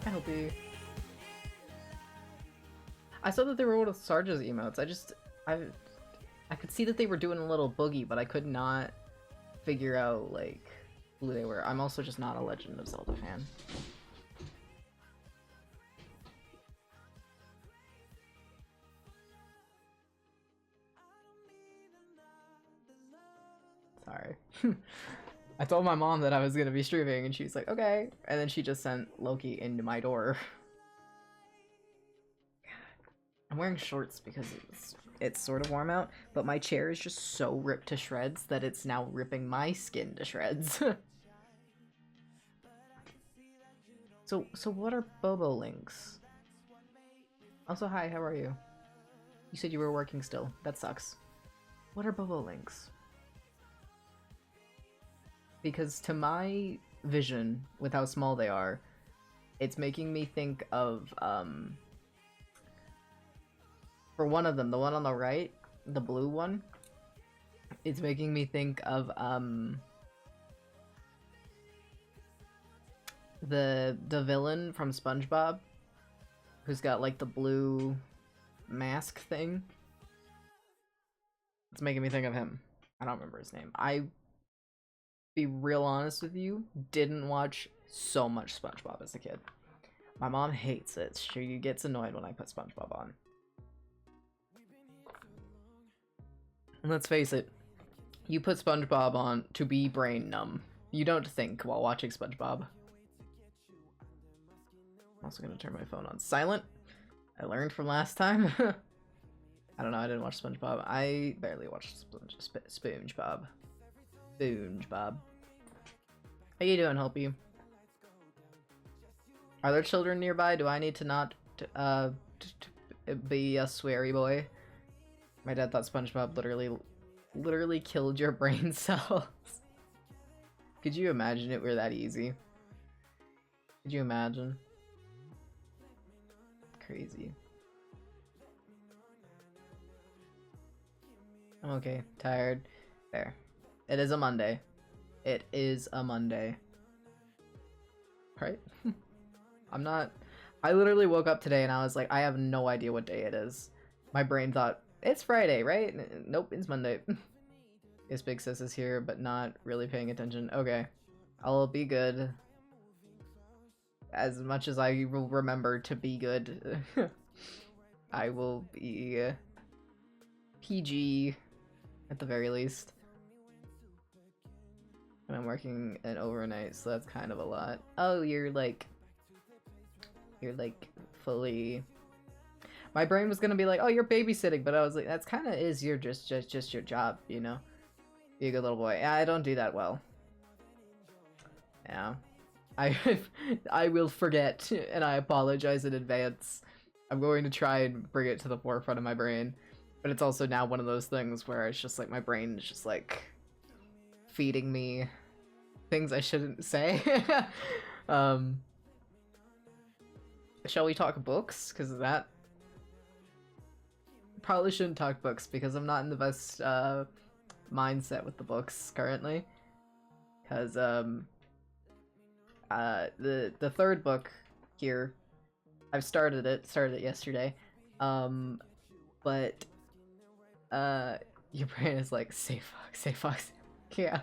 I hope he... I saw that they were one of Sarge's emotes. I could see that they were doing a little boogie, but I could not figure out, like, who they were. I'm also just not a Legend of Zelda fan. Sorry. I told my mom that I was gonna be streaming, and she's like, okay. And then she just sent Loki into my door. I'm wearing shorts because it's sort of warm out, but my chair is just so ripped to shreds that it's now ripping my skin to shreds. So what are Bobo links? Also, hi, how are you? You said you were working still. That sucks. What are Bobo links? Because to my vision, with how small they are, it's making me think of, for one of them, the one on the right, the blue one, it's making me think of, the villain from SpongeBob, who's got, like, the blue mask thing. It's making me think of him. I don't remember his name. Be real honest with you, didn't watch so much SpongeBob as a kid. My mom hates it. She gets annoyed when I put SpongeBob on. And let's face it, you put SpongeBob on to be brain numb. You don't think while watching SpongeBob. I'm also gonna turn my phone on silent. I learned from last time. I don't know, I didn't watch SpongeBob. I barely watched SpongeBob. SpongeBob. How you doing, Helpy? Are there children nearby? Do I need to not be a sweary boy? My dad thought SpongeBob literally killed your brain cells. Could you imagine it were that easy? Could you imagine? Crazy. I'm okay. Tired. There. It is a Monday. It is a Monday. Right? I'm not... I literally woke up today and I was like, I have no idea what day it is. My brain thought, it's Friday, right? Nope, it's Monday. Yes, Big Sis is here, but not really paying attention. Okay. I'll be good. As much as I will remember to be good. I will be... PG, at the very least. And I'm working an overnight, so that's kind of a lot. Oh, you're like fully... My brain was gonna be like, oh, you're babysitting, but I was like, that's kind of is your just your job, you know? Be a good little boy. Yeah, I don't do that well. Yeah. I will forget, and I apologize in advance. I'm going to try and bring it to the forefront of my brain. But it's also now one of those things where it's just like my brain is just like feeding me things I shouldn't say. Shall we talk books? Because that... Probably shouldn't talk books because I'm not in the best mindset with the books currently. Because the third book here, I've started it yesterday. But your brain is like, say fuck. Yeah.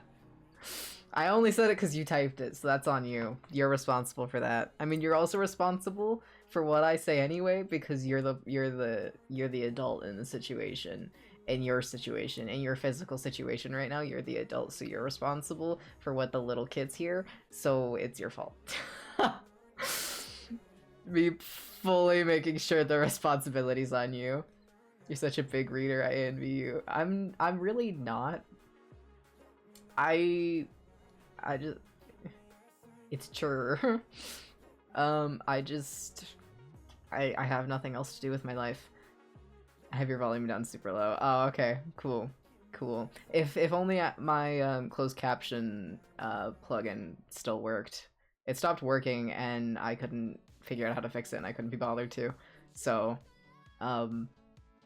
I only said it because you typed it, so that's on you. You're responsible for that. I mean, you're also responsible for what I say anyway, because you're the adult in the situation, in your physical situation right now. You're the adult, so you're responsible for what the little kids hear. So it's your fault. Me fully making sure the responsibility's on you. You're such a big reader. I envy you. I'm really not. I just... It's true. I have nothing else to do with my life. I have your volume down super low. Oh, okay. Cool. If only my closed caption plugin still worked. It stopped working and I couldn't figure out how to fix it and I couldn't be bothered to. So,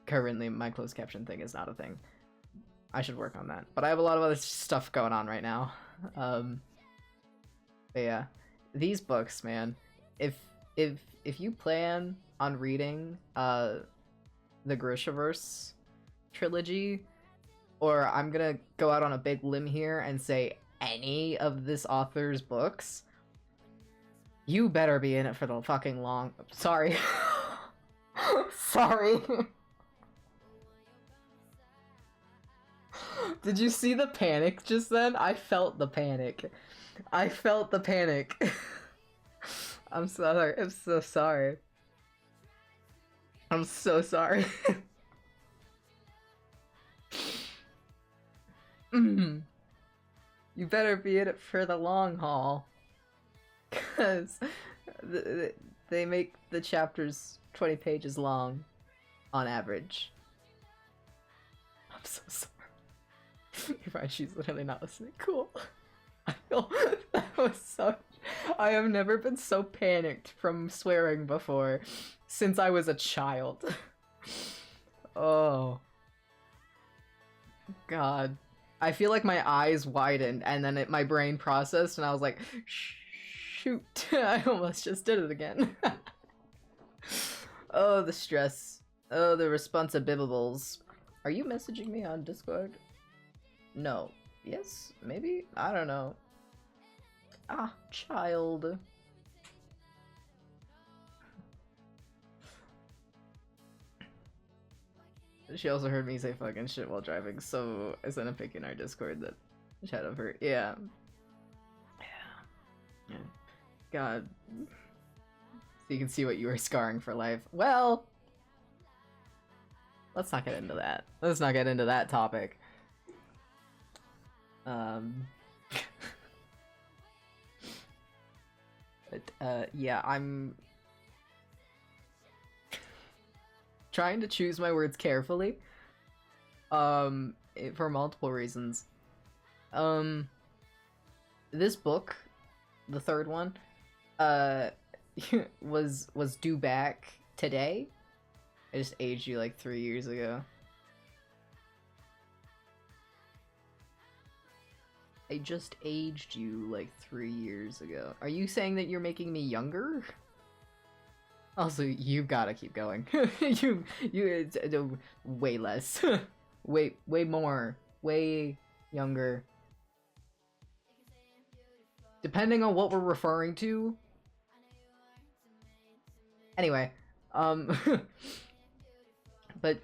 currently my closed caption thing is not a thing. I should work on that. But I have a lot of other stuff going on right now. But yeah. These books, man. If if you plan on reading the Grishaverse trilogy, or I'm gonna go out on a big limb here and say any of this author's books, you better be in it for the fucking long. Sorry. Sorry. Did you see the panic just then? I felt the panic. I felt the panic. I'm sorry. I'm so sorry. I'm so sorry. You better be in it for the long haul. Because they make the chapters 20 pages long on average. I'm so sorry. You're right, she's literally not listening. Cool. I feel that was so... I have never been so panicked from swearing before since I was a child. Oh. God. I feel like my eyes widened and then my brain processed and I was like, shoot, I almost just did it again. Oh, the stress. Oh, the responsibilities. Are you messaging me on Discord? No. Yes? Maybe? I don't know. Ah, child. She also heard me say fucking shit while driving, so I sent a pic in our Discord that chat of her. Yeah. Yeah. God. So you can see what you were scarring for life. Well, let's not get into that. Let's not get into that topic. But, yeah, I'm trying to choose my words carefully, for multiple reasons. This book, the third one, was due back today. I just aged you like 3 years ago. I just aged you like 3 years ago. Are you saying that you're making me younger? Also, you've got to keep going. you, way less. way more. Way younger. Depending on what we're referring to. Anyway, but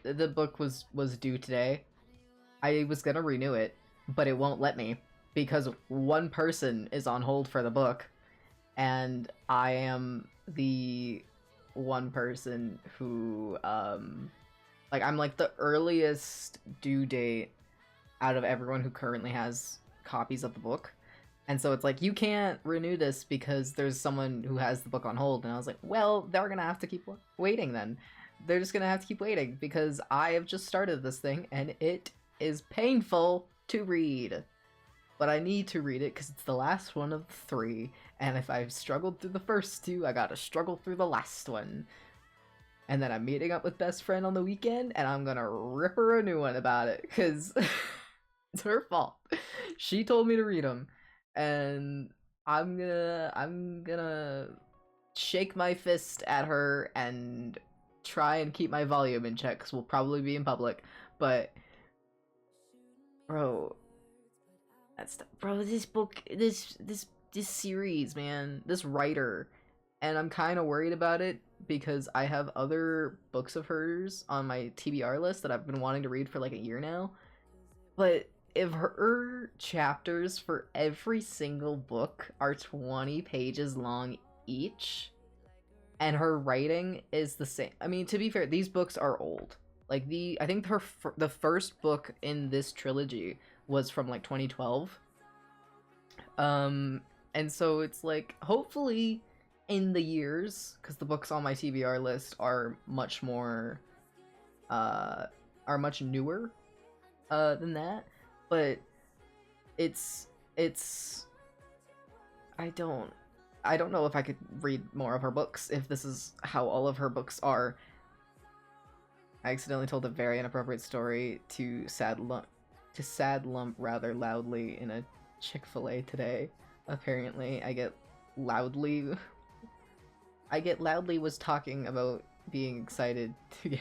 the book was due today. I was gonna renew it, but it won't let me because one person is on hold for the book, and I am the one person who, like, I'm like the earliest due date out of everyone who currently has copies of the book. And so it's like, you can't renew this because there's someone who has the book on hold. And I was like, well, they're gonna have to keep waiting then. They're just gonna have to keep waiting because I have just started this thing and it is painful to read. But I need to read it because it's the last one of the 3. And if I've struggled through the first 2, I gotta struggle through the last one. And then I'm meeting up with best friend on the weekend and I'm gonna rip her a new one about it because it's her fault. She told me to read them. And I'm gonna shake my fist at her and try and keep my volume in check because we'll probably be in public. But bro, this book, this series, man, this writer, and I'm kind of worried about it because I have other books of hers on my TBR list that I've been wanting to read for like a year now. But if her chapters for every single book are 20 pages long each, and her writing is the same. I mean, to be fair, these books are old. Like, I think the first book in this trilogy was from like 2012. And so it's like, hopefully in the years, because the books on my TBR list are much more, are much newer than that. But it's I don't know if I could read more of her books if this is how all of her books are. I accidentally told a very inappropriate story to Sad Lump rather loudly in a Chick-fil-A today. Apparently, I get loudly I get loudly was talking about being excited to get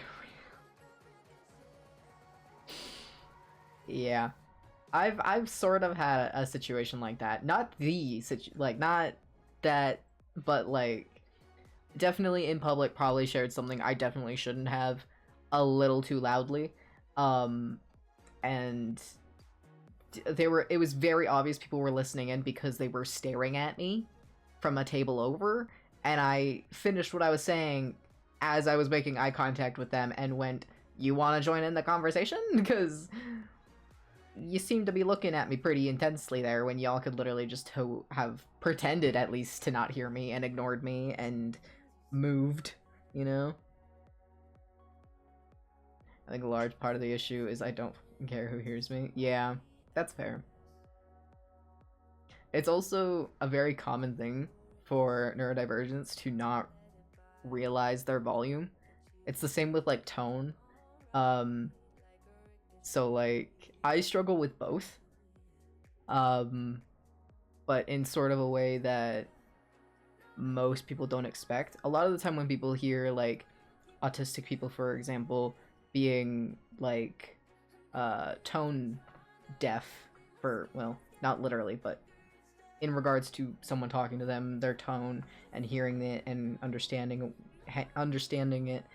Yeah. I've sort of had a situation like that. Not not that, but like definitely in public probably shared something I definitely shouldn't have a little too loudly. And it was very obvious people were listening in because they were staring at me from a table over, and I finished what I was saying as I was making eye contact with them and went, "You want to join in the conversation? Because you seem to be looking at me pretty intensely there when y'all could literally just have pretended at least to not hear me and ignored me and moved, you know?" I think a large part of the issue is I don't care who hears me. Yeah, that's fair. It's also a very common thing for neurodivergents to not realize their volume. It's the same with like tone. So like I struggle with both. But in sort of a way that most people don't expect. A lot of the time when people hear like autistic people, for example, being like tone deaf for, well, not literally, but in regards to someone talking to them, their tone and hearing it and understanding it,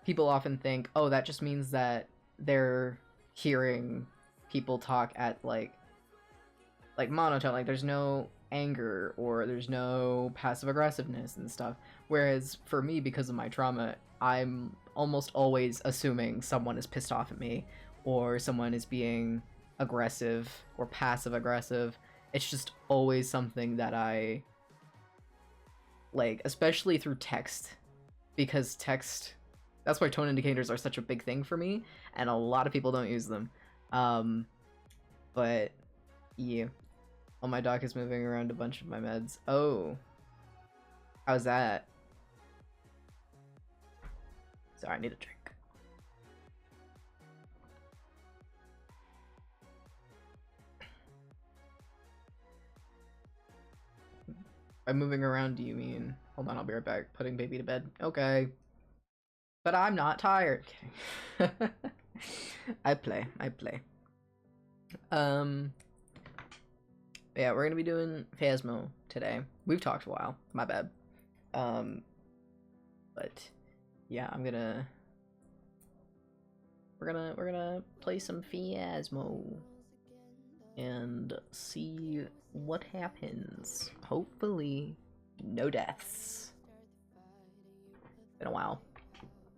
people often think, oh, that just means that they're hearing people talk at like monotone, like there's no anger or there's no passive aggressiveness and stuff. Whereas for me, because of my trauma, I'm almost always assuming someone is pissed off at me or someone is being aggressive or passive aggressive. It's just always something that I like, especially through text, because text, that's why tone indicators are such a big thing for me, and a lot of people don't use them. But yeah. Oh, my doc is moving around a bunch of my meds. Oh. How's that? Sorry, I need a drink. By moving around, do you mean... Hold on, I'll be right back. Putting baby to bed. Okay. But I'm not tired. I play. Yeah, we're gonna be doing Phasmo today. We've talked a while. My bad. But yeah, we're gonna play some Phasmo and see what happens. Hopefully, no deaths. Been a while.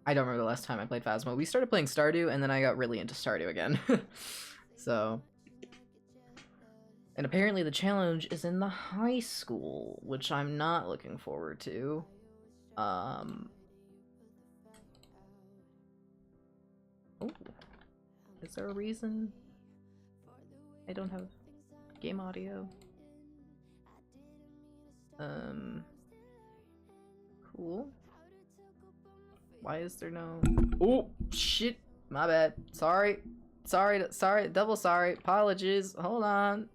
I don't remember the last time I played Phasmo. We started playing Stardew, and then I got really into Stardew again. So... And apparently the challenge is in the high school, which I'm not looking forward to. Oh. Is there a reason I don't have game audio? Cool. Why is there no... Oh, shit! My bad. Sorry, double sorry. Apologies. Hold on.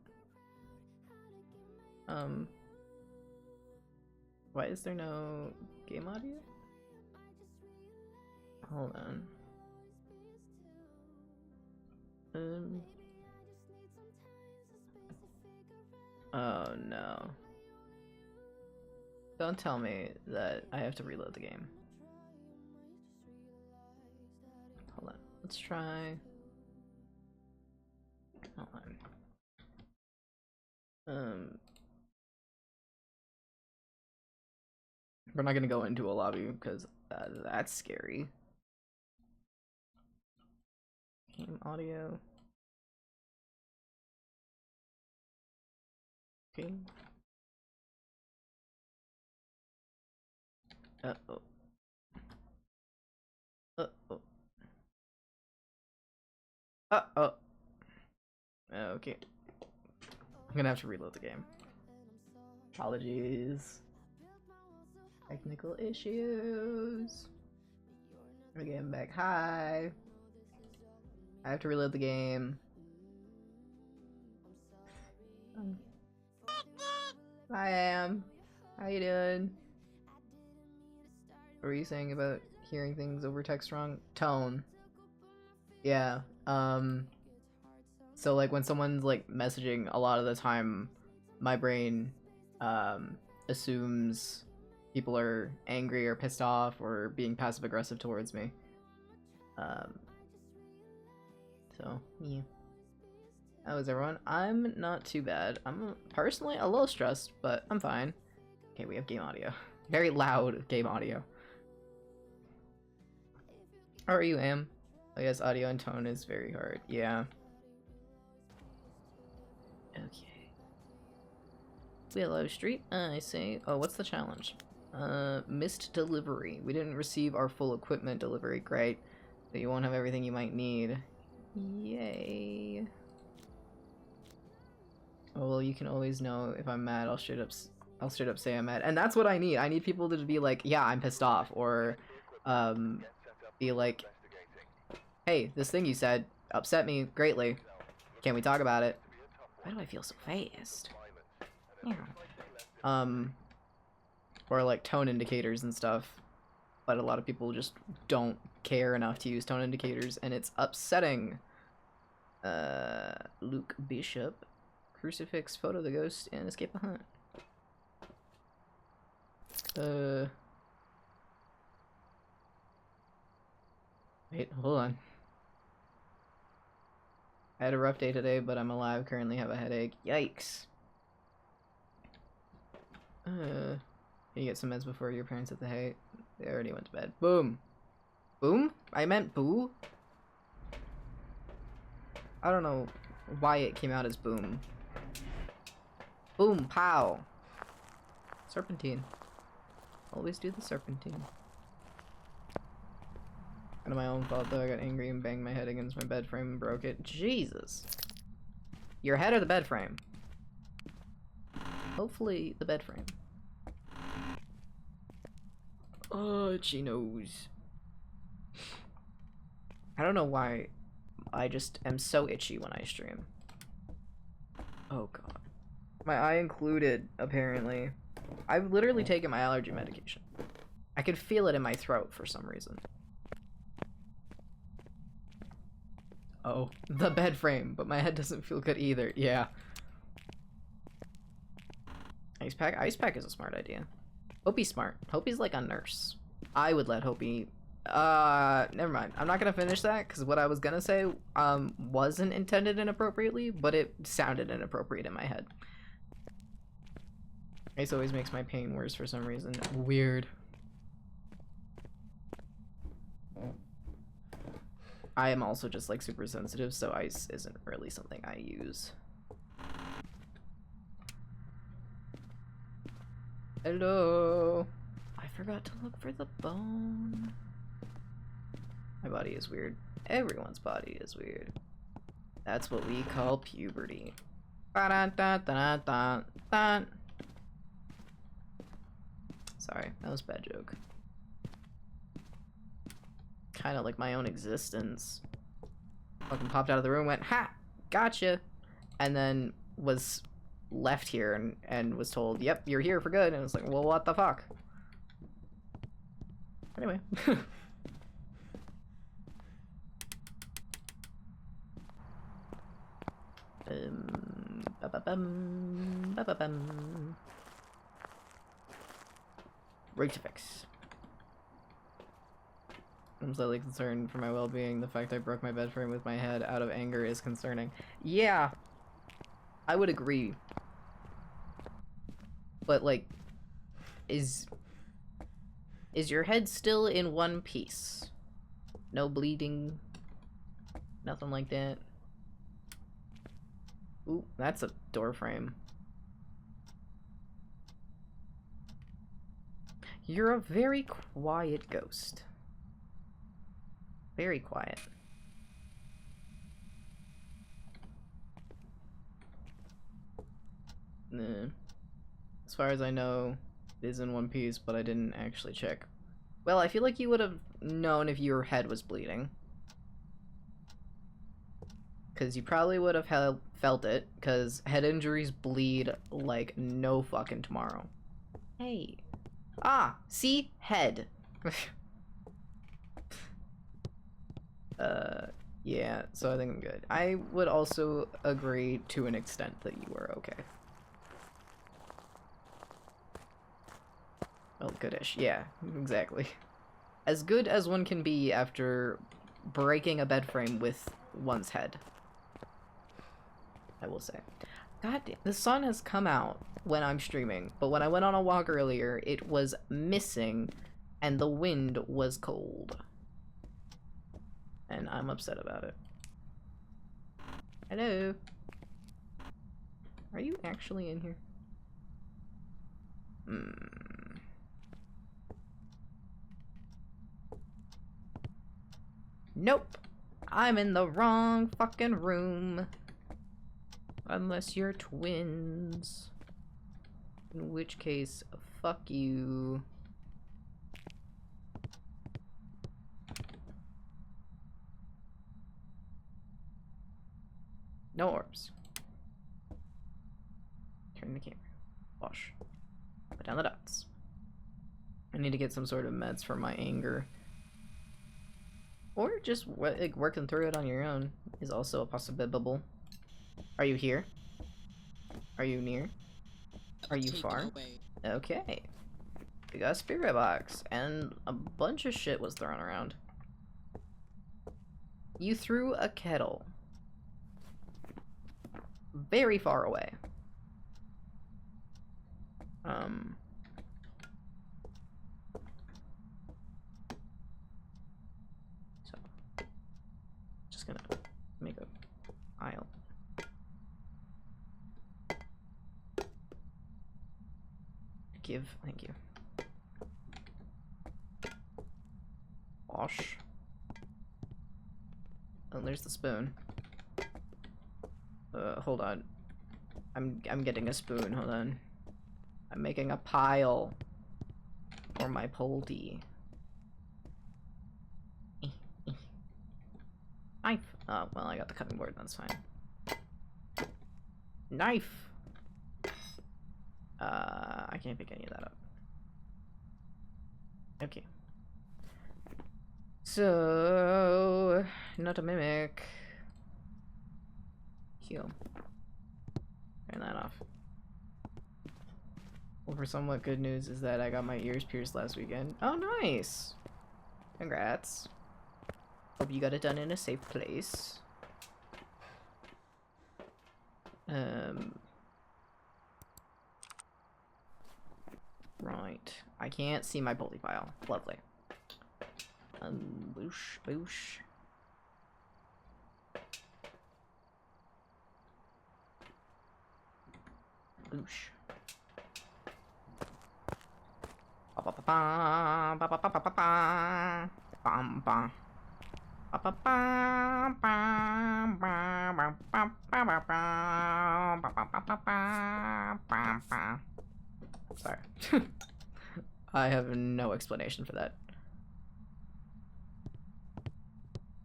Why is there no game audio? Hold on. Oh no. Don't tell me that I have to reload the game. Hold on. Let's try. Hold on. We're not gonna go into a lobby because that's scary. Game audio. Okay. Uh-oh. Uh-oh. Uh-oh. Okay. I'm gonna have to reload the game. Apologies. Technical issues. We're getting back. Hi. I have to reload the game. I am. How you doing? What were you saying about hearing things over text wrong? Tone. Yeah. So like when someone's like messaging, a lot of the time my brain assumes people are angry or pissed off or being passive aggressive towards me. So yeah. How is everyone? I'm not too bad. I'm personally a little stressed, but I'm fine. Okay, we have game audio. Very loud game audio. How are you, Am? Oh yes, audio and tone is very hard. Yeah. Okay. Willow Street, I say. Oh, what's the challenge? Missed delivery. We didn't receive our full equipment delivery. Great. But you won't have everything you might need. Yay. Oh, well, you can always know if I'm mad. I'll straight up say I'm mad. And that's what I need. I need people to be like, yeah, I'm pissed off. Or, be like, hey, this thing you said upset me greatly. Can we talk about it? Why do I feel so fast? Yeah. Or like tone indicators and stuff. But a lot of people just don't care enough to use tone indicators, and it's upsetting. Luke Bishop. Crucifix, photo of the ghost, and escape the hunt. Wait, hold on. I had a rough day today, but I'm alive. Currently have a headache. Yikes. Can you get some meds before your parents hit the hay? They already went to bed. Boom. Boom? I meant boo? I don't know why it came out as boom. Boom, pow. Serpentine. Always do the serpentine. Kind of my own fault though. I got angry and banged my head against my bed frame and broke it. Jesus. Your head or the bed frame? Hopefully the bed frame. Oh, itchy nose. I don't know why I just am so itchy when I stream. Oh god. My eye included, apparently. I've literally taken my allergy medication. I could feel it in my throat for some reason. Oh, the bed frame, but my head doesn't feel good either. Yeah. Ice pack? Ice pack is a smart idea. Hopi's smart. Hopi's like a nurse. I would let Hopi... never mind. I'm not gonna finish that, because what I was gonna say, wasn't intended inappropriately, but it sounded inappropriate in my head. Ice always makes my pain worse for some reason. Weird. I am also just like super sensitive, so ice isn't really something I use. Hello. I forgot to look for the bone. My body is weird. Everyone's body is weird. That's what we call puberty. Ba-da-da-da-da-da. Sorry, that was a bad joke. Kind of like my own existence. Fucking popped out of the room, went, ha! Gotcha! And then was left here and was told, yep, you're here for good. And it was like, well, what the fuck? Anyway. Rectifix. I'm slightly concerned for my well-being. The fact I broke my bed frame with my head out of anger is concerning. Yeah, I would agree. But, like, is your head still in one piece? No bleeding? Nothing like that? Ooh, that's a door frame. You're a very quiet ghost. Very quiet. Nah. As far as I know, it is in one piece, but I didn't actually check. Well, I feel like you would have known if your head was bleeding. Because you probably would have felt it, because head injuries bleed like no fucking tomorrow. Hey. Ah, see? Head. Yeah, so I think I'm good. I would also agree to an extent that you were okay. Oh, goodish. Yeah, exactly. As good as one can be after breaking a bed frame with one's head. I will say. God damn, the sun has come out when I'm streaming, but when I went on a walk earlier, it was missing, and the wind was cold. And I'm upset about it. Hello? Are you actually in here? Nope. I'm in the wrong fucking room. Unless you're twins. In which case, fuck you. No orbs. Turn the camera. Wash. Put down the dots. I need to get some sort of meds for my anger. Or just like, working through it on your own is also a possibility. Are you here? Are you near? Are you far? Okay. We got a spirit box, and a bunch of shit was thrown around. You threw a kettle. Very far away. So, just gonna make a pile. Thank you. Wash. Oh, there's the spoon. Hold on. I'm getting a spoon, hold on. I'm making a pile for my poulty. Knife! Oh, well, I got the cutting board, that's fine. Knife! I can't pick any of that up. Okay. So, not a mimic. Heal. Turn that off. Well, for somewhat good news is that I got my ears pierced last weekend. Oh, nice! Congrats. Hope you got it done in a safe place. Right. I can't see my pulley file. Lovely. Boosh, boosh. Boosh. Ba ba ba ba ba ba ba ba ba ba bam bam. Ba ba ba ba ba ba ba ba ba ba ba ba ba ba. Sorry. I have no explanation for that.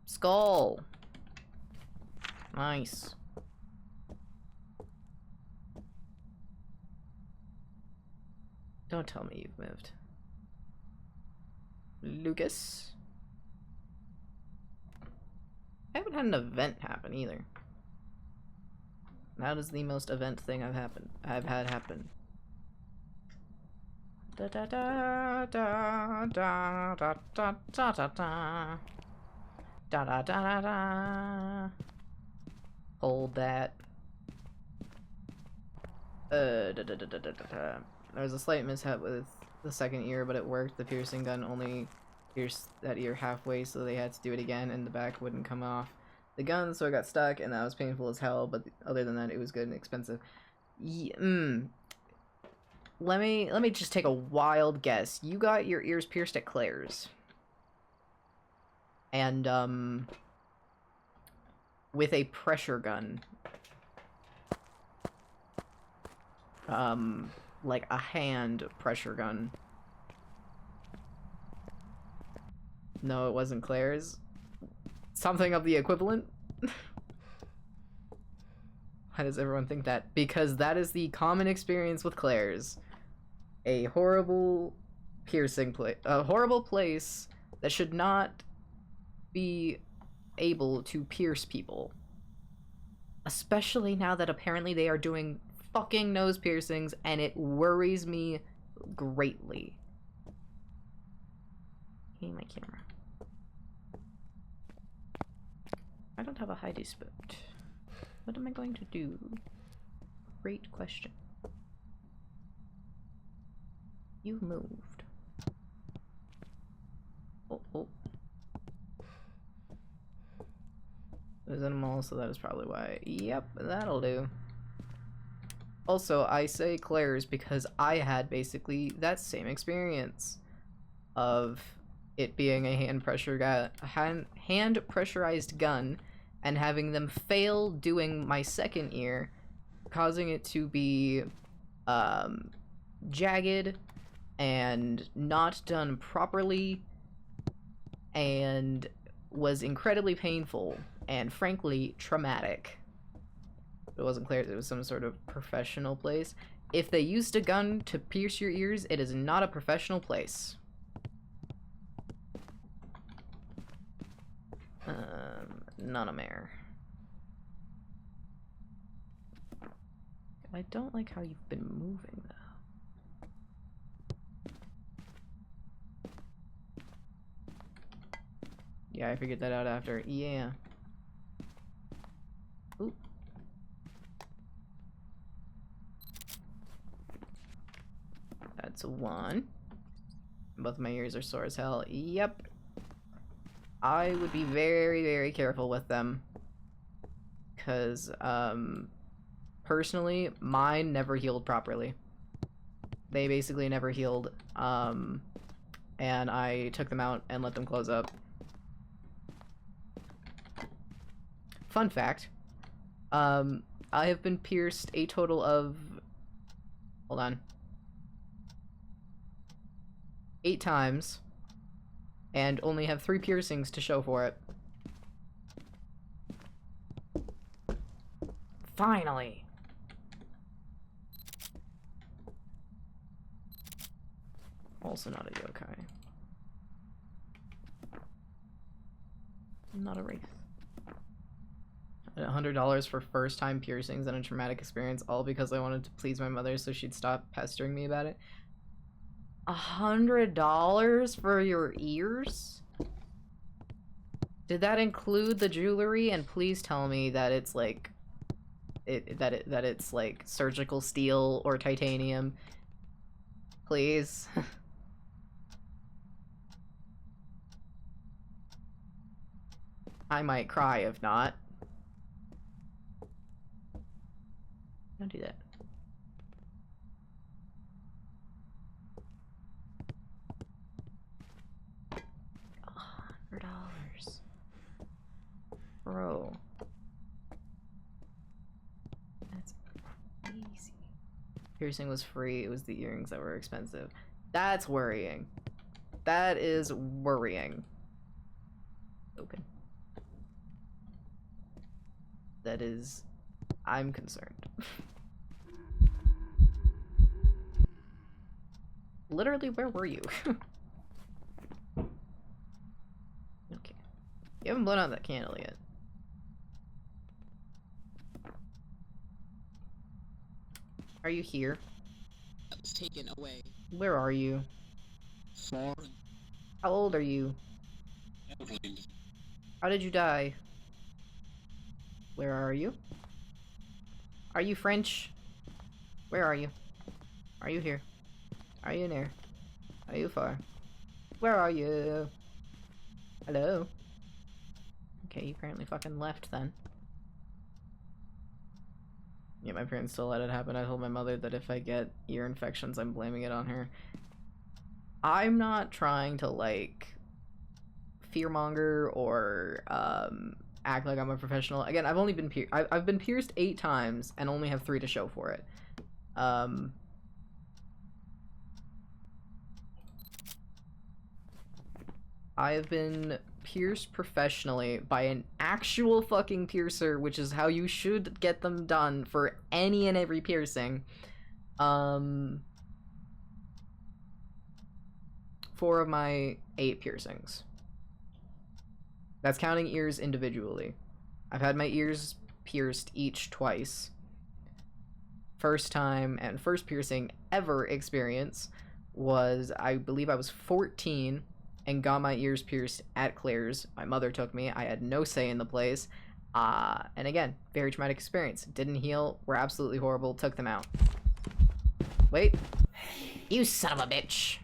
Skull! Nice. Don't tell me you've moved. Lucas? I haven't had an event happen either. That is the most event thing I've had happen. Da da da da da da da da da da da da da da. Hold that. Da da da da da da. There was a slight mishap with the second ear, but it worked. The piercing gun only pierced that ear halfway, so they had to do it again, and the back wouldn't come off the gun, so it got stuck, and that was painful as hell. But other than that, it was good and expensive. Let me just take a wild guess. You got your ears pierced at Claire's. And, with a pressure gun. Like a hand pressure gun. No, it wasn't Claire's. Something of the equivalent? Why does everyone think that? Because that is the common experience with Claire's. A horrible piercing place, a horrible place that should not be able to pierce people. Especially now that apparently they are doing fucking nose piercings, and it worries me greatly. Hey, my camera. I don't have a hidey spot. What am I going to do? Great question. You moved. Oh. It was in a mall, so that is probably why. Yep, that'll do. Also, I say Claire's because I had basically that same experience of it being a hand pressurized gun and having them fail doing my second ear, causing it to be jagged and not done properly, and was incredibly painful and frankly traumatic. It wasn't clear it was some sort of professional place. If they used a gun to pierce your ears, it is not a professional place. None a mare. I don't like how you've been moving, though. Yeah, I figured that out after. Yeah. Ooh. That's a 1. Both my ears are sore as hell. Yep. I would be very, very careful with them. Because, personally, mine never healed properly. They basically never healed, and I took them out and let them close up. Fun fact, I have been pierced a total of, hold on, 8 times, and only have 3 piercings to show for it. Finally! Also not a yokai. I'm not a wraith. $100 for first-time piercings and a traumatic experience, all because I wanted to please my mother so she'd stop pestering me about it. $100 for your ears? Did that include the jewelry? And please tell me that it's like that it's like surgical steel or titanium. Please. I might cry if not. Don't do that. $100. Bro. That's easy. Piercing was free, it was the earrings that were expensive. That's worrying. That is worrying. Open. That is... I'm concerned. Literally, where were you? Okay. You haven't blown out that candle yet. Are you here? I was taken away. Where are you? Foreign. How old are you? Elderly. How did you die? Where are you? Are you French? Where are you? Are you here? Are you near? Are you far? Where are you? Hello? Okay, you apparently fucking left then. Yeah, my parents still let it happen. I told my mother that if I get ear infections, I'm blaming it on her. I'm not trying to, like, fearmonger or, act like I'm a professional. Again, I've only been I've been pierced 8 times and only have 3 to show for it. I have been pierced professionally by an actual fucking piercer, which is how you should get them done for any and every piercing. 4 of my 8 piercings. That's counting ears individually. I've had my ears pierced each twice. First time and first piercing ever experience was, I believe I was 14 and got my ears pierced at Claire's. My mother took me. I had no say in the place. And again, very traumatic experience. Didn't heal, were absolutely horrible, took them out. Wait. You son of a bitch.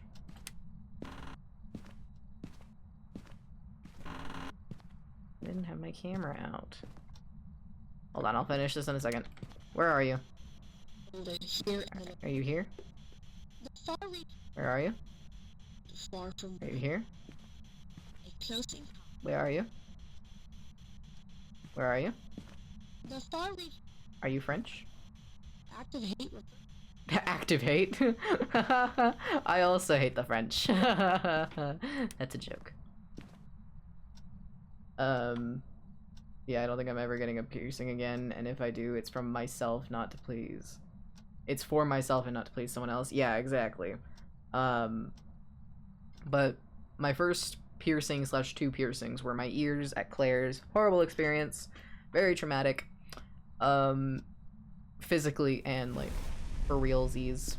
Didn't have my camera out. Hold on, I'll finish this in a second. Where are you? Here, Are you here? the far reach, Where are you? far from Are you here? closing. Where are you? Where are you? The far reach, Are you French? active hate. Active hate? I also hate the French. That's a joke. Yeah, I don't think I'm ever getting a piercing again, and if I do, it's from myself, not to please. It's for myself and not to please someone else. Yeah, exactly. But my first piercing / 2 piercings were my ears at Claire's. Horrible experience. Very traumatic. Physically and, like, for realsies.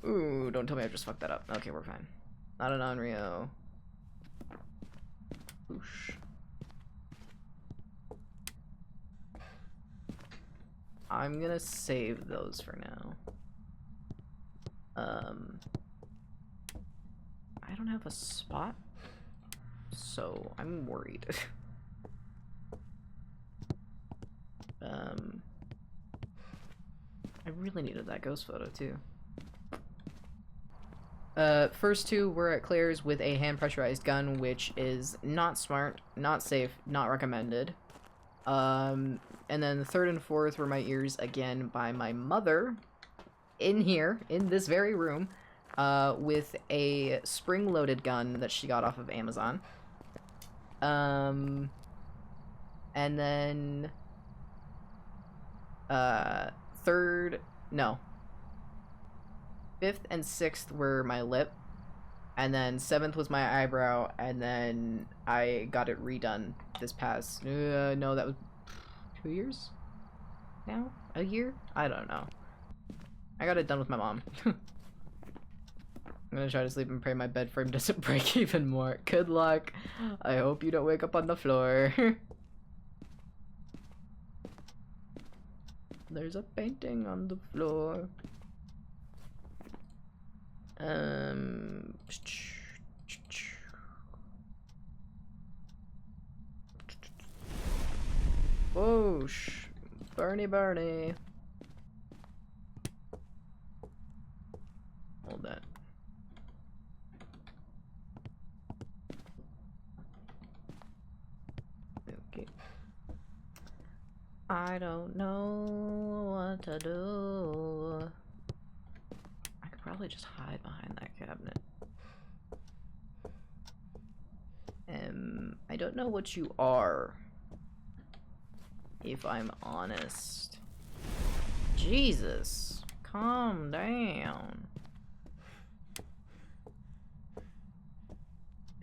Ooh, don't tell me I just fucked that up. Okay, we're fine. Not an Onryo. Oosh. I'm gonna save those for now. I don't have a spot, so I'm worried. I really needed that ghost photo too. First 2 were at Claire's with a hand pressurized gun, which is not smart, not safe, not recommended. And then the 3rd and 4th were my ears again by my mother in here, in this very room, with a spring-loaded gun that she got off of Amazon. And then 5th and 6th were my lip, and then 7th was my eyebrow, and then I got it redone this past, no, that was 2 years now? A year? I don't know. I got it done with my mom. I'm gonna try to sleep and pray my bed frame doesn't break even more. Good luck. I hope you don't wake up on the floor. There's a painting on the floor. Whoosh. Bernie. Hold that. Okay. I don't know what to do. I could probably just hide behind that cabinet. I don't know what you are, if I'm honest. Jesus, calm down.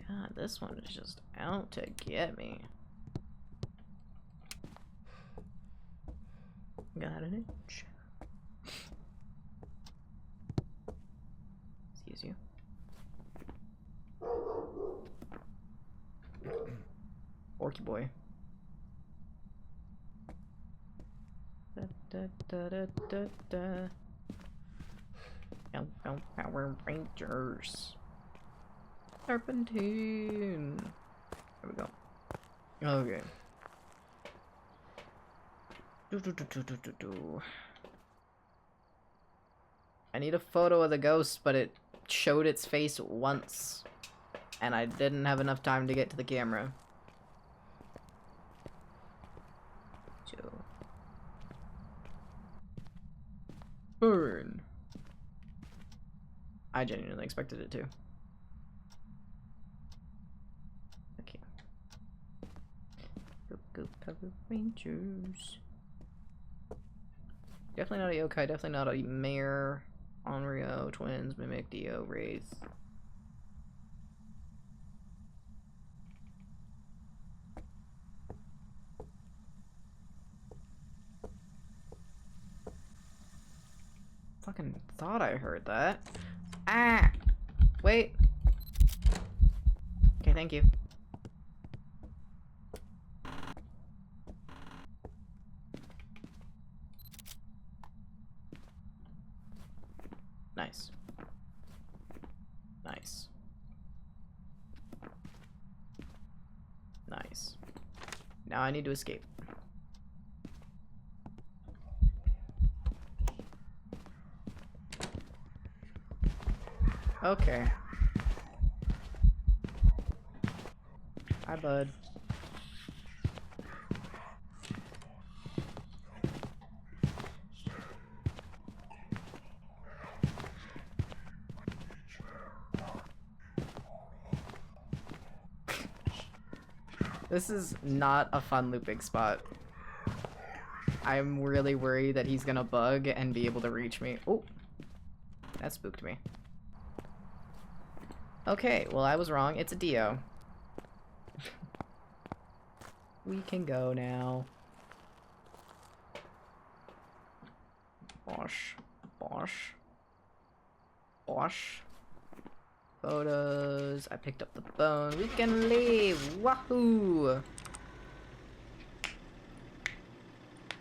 God, this one is just out to get me. Got an itch. Excuse you. Orky boy. Power Rangers. Serpentine. There we go. Okay. I need a photo of the ghost, but it showed its face once, and I didn't have enough time to get to the camera. So. Burn. I genuinely expected it to. Okay. Go Power Rangers. Definitely not a yokai, definitely not a mare on scenario, twins, mimic, Dio, wraith. Fucking thought I heard that. Ah! Wait. Okay, thank you. Nice. Nice. Nice. Now I need to escape. Okay. Hi, bud. This is not a fun looping spot. I'm really worried that he's gonna bug and be able to reach me. Oh, that spooked me. Okay, well I was wrong. It's a Dio. We can go now. Bosh. Bosh. Bosh. Photos. I picked up the bone. We can leave. Wahoo!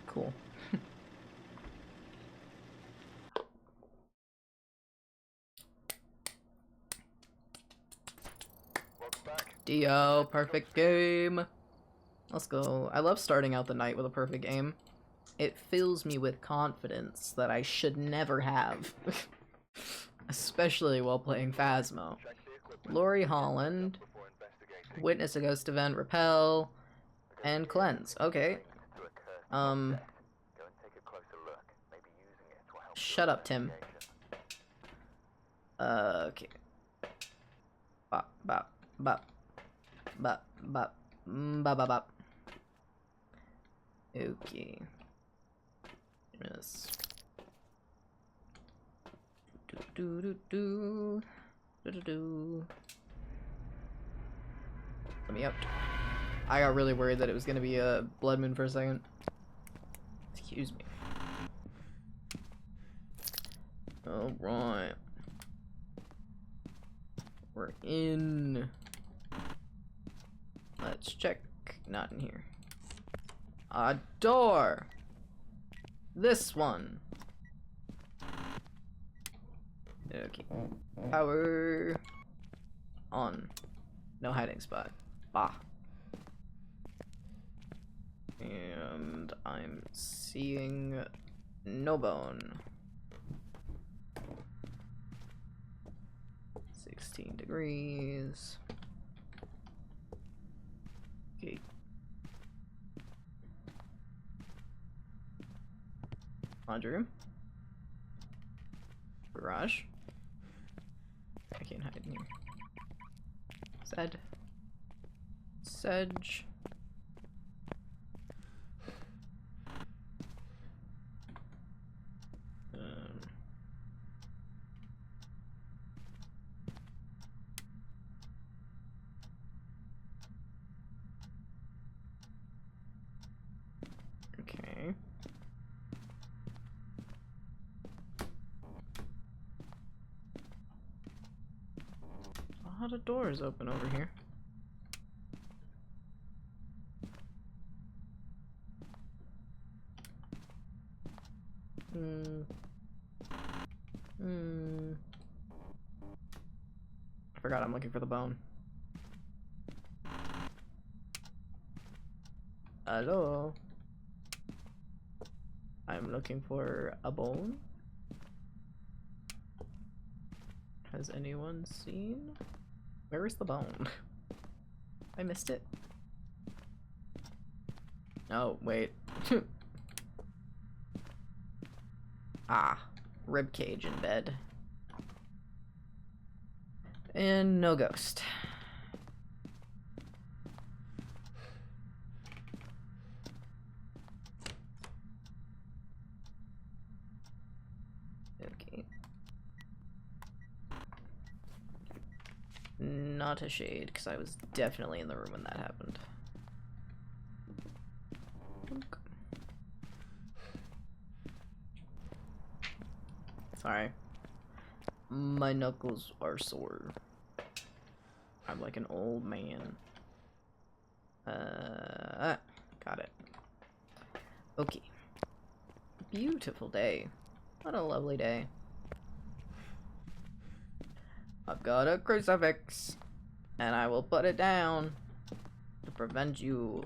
Cool. Dio, perfect game. Let's go. I love starting out the night with a perfect game. It fills me with confidence that I should never have. Especially while playing Phasmo. Lori Holland, witness a ghost event, repel, and cleanse. Okay. Shut up, Tim. Okay. Bop, bop, bop. Bop, bop, bop, bop, bop. Okay. Yes. Do do do do do do. Let me out. I got really worried that it was gonna be a blood moon for a second. Excuse me. All right. We're in. Let's check. Not in here. A door. This one. Okay. Power on. No hiding spot. Bah. And I'm seeing no bone. 16 degrees. Okay. Laundry room. Garage. I can't hide in here. Sedge. Okay. A lot of doors open over here. I forgot I'm looking for the bone. Hello? I'm looking for a bone. Has anyone seen? Where is the bone? I missed it. Oh, wait. Ah, rib cage in bed. And no ghost. Okay. not a shade, because I was definitely in the room when that happened. Sorry. My knuckles are sore. I'm like an old man. Got it. Okay. Beautiful day. What a lovely day. I've got a crucifix, and I will put it down to prevent you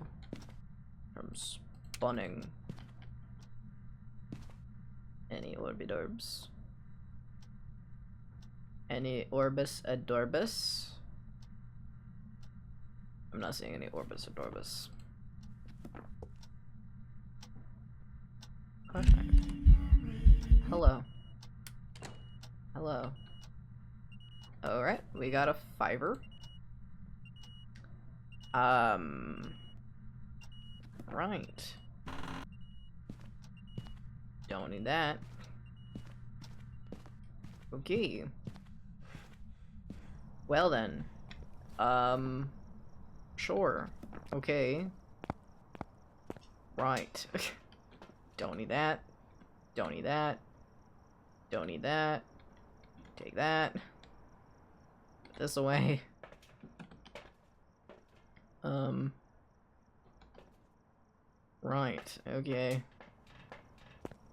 from spawning any Orbidorbs. Any Orbis Adorbis? I'm not seeing any Orbis Adorbis. Okay. Hello. Hello. Alright, we got a 5-er. Right. Don't need that. Okay. Well then. Sure. Okay. Right. Don't need that. Don't need that. Don't need that. Take that. Put this away. Right. Okay.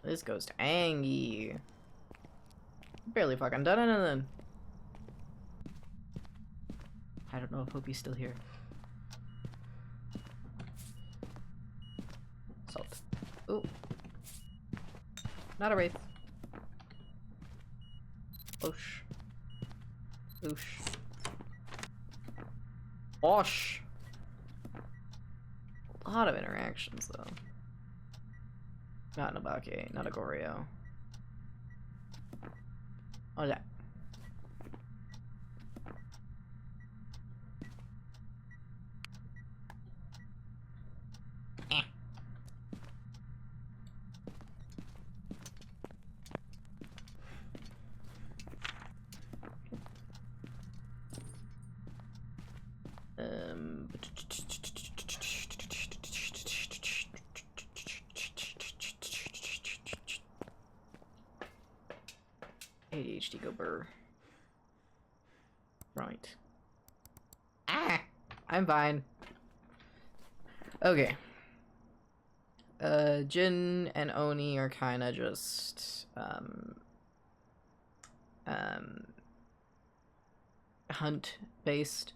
This goes to Angie. Barely fucking done anything. I don't know if Hopi's still here. Salt. Ooh. Not a wraith. Oosh. Oosh. Osh. A lot of interactions though. Not Nabake, not a Goryo. Oh yeah. ADHD go burr. Right. Ah! I'm fine. Okay. Jin and Oni are kinda just, hunt-based.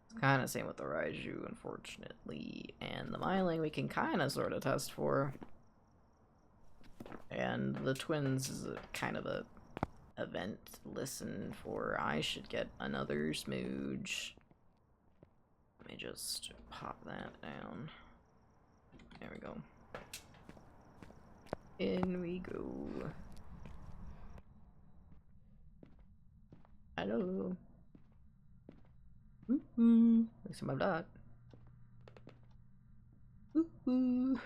It's kinda same with the Raiju, unfortunately. And the Myling we can kinda sorta test for. And the twins is a kind of a event listen for. I should get another smooge. Let me just pop that down. There we go. In we go. Hello. Woohoo. At least I'm not. Woohoo.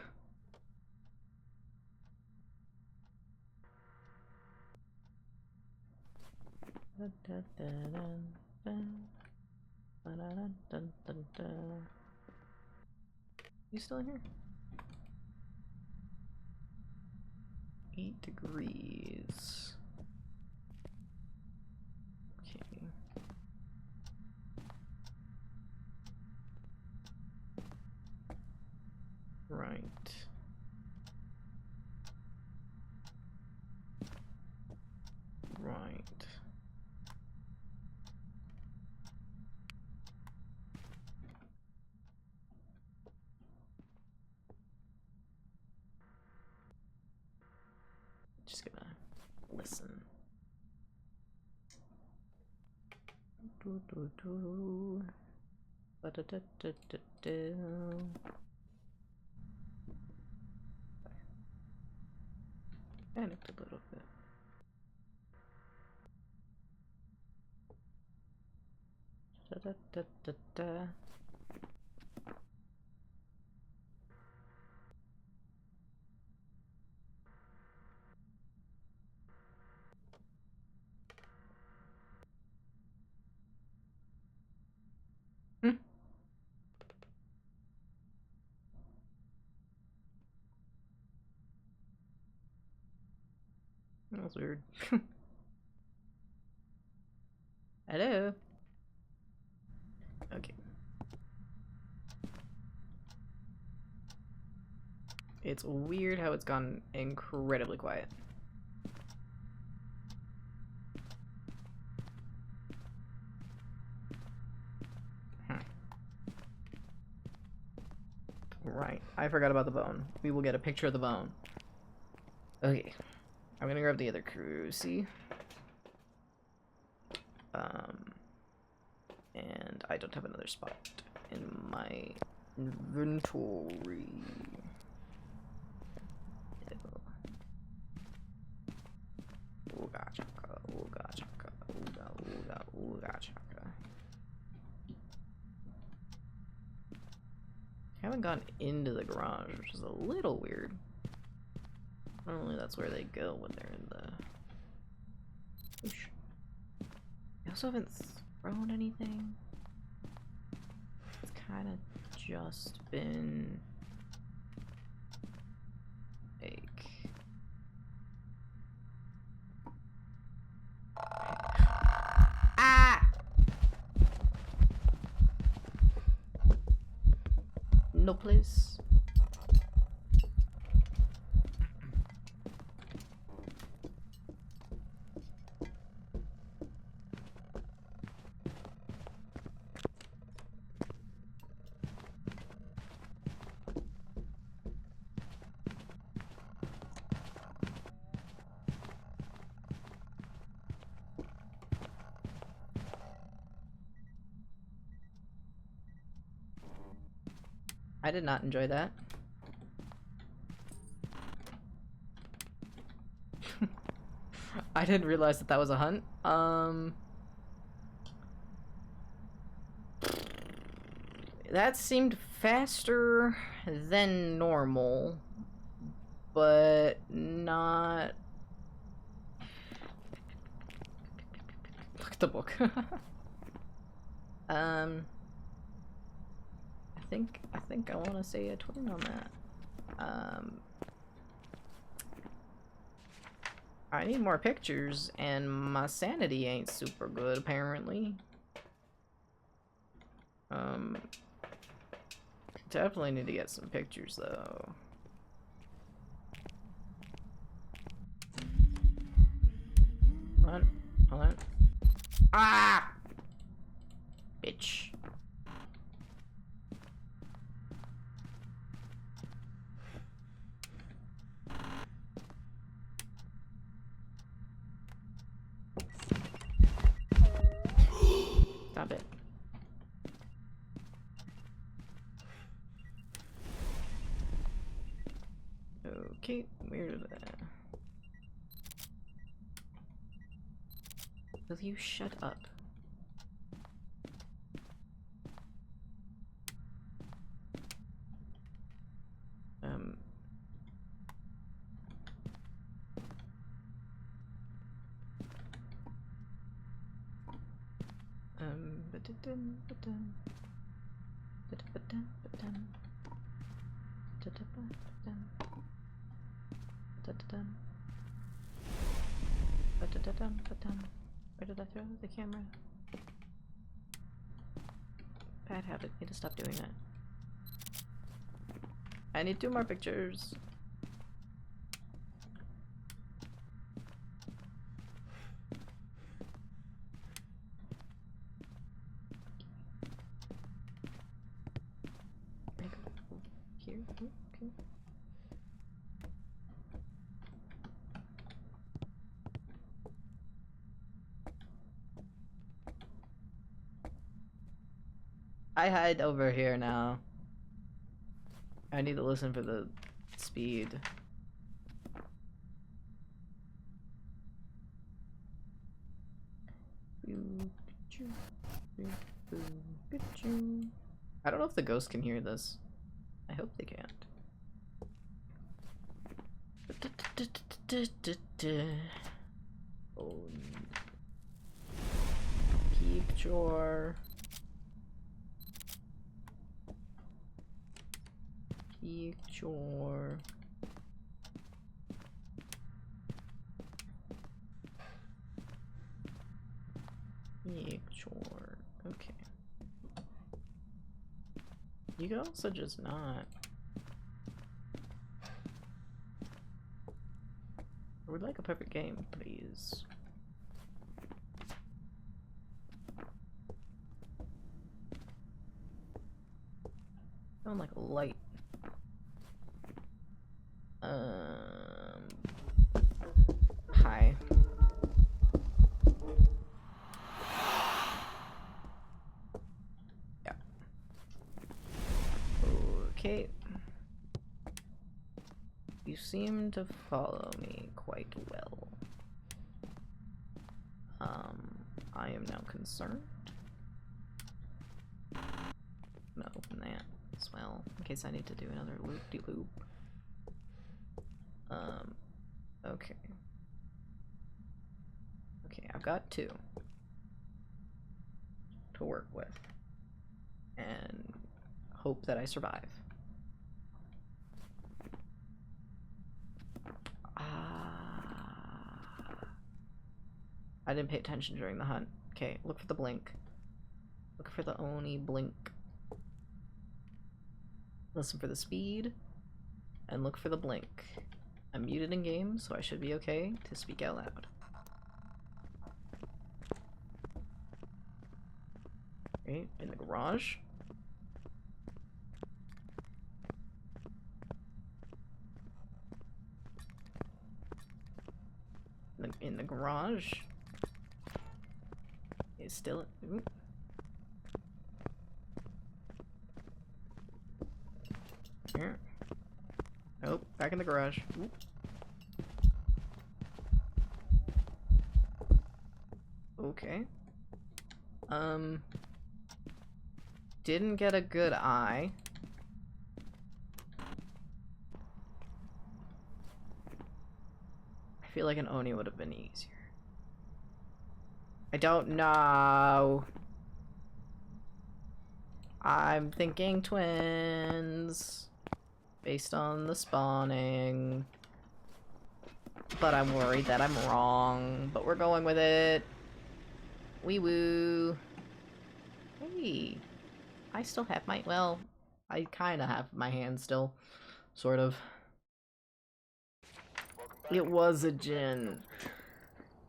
You still in here? 8 degrees. Okay. Right. Right. Just gonna listen. Do, do, do. Ba, da, da, da, da, da. Panicked a little bit. Da, da, da, da, da. was weird. Hello? Okay. It's weird how it's gone incredibly quiet. Right, I forgot about the bone. We will get a picture of the bone. Okay, I'm gonna grab the other cruci. And I don't have another spot in my inventory. Ooga chaka, ooga chaka, ooga, ooga, ooga chaka. I haven't gone into the garage, which is a little weird. Normally that's where they go when they're in the... Oosh. I also haven't thrown anything. It's kind of just been... like... Ah! No place. I did not enjoy that. I didn't realize that that was a hunt. That seemed faster than normal, but not... Look at the book. I think I want to say a 20 on that. I need more pictures, and my sanity ain't super good, apparently. Definitely need to get some pictures, though. Hold on. Hold on. Ah! Bitch. Stop it. Okay, where did that? Will you shut up? Where did I throw the camera? Bad habit. Need to stop doing that. I need 2 more pictures. Here, okay. I hide over here now. I need to listen for the speed. I don't know if the ghost can hear this. I hope they can't. Oh. Picture. Picture. Sure. Okay. You can also just not. I would like a perfect game, please. I don't like a light. Hi. Yeah. Okay. You seem to follow me quite well. I am now concerned. I'm gonna open that as well, in case I need to do another loop-de-loop. Okay. Okay, I've got 2 to work with. And hope that I survive. I didn't pay attention during the hunt. Okay, look for the blink. Look for the Oni blink. Listen for the speed. And look for the blink. I'm muted in game, so I should be okay to speak out loud. Okay, in the garage. In the garage. It's still. Ooh. Here. Nope, back in the garage. Ooh. Okay. Didn't get a good eye. I feel like an Oni would have been easier. I don't know. I'm thinking twins. Based on the spawning. But I'm worried that I'm wrong. But we're going with it. Wee woo. Hey. I still have my. Well, I kind of have my hand still. Sort of. It was a Jinn.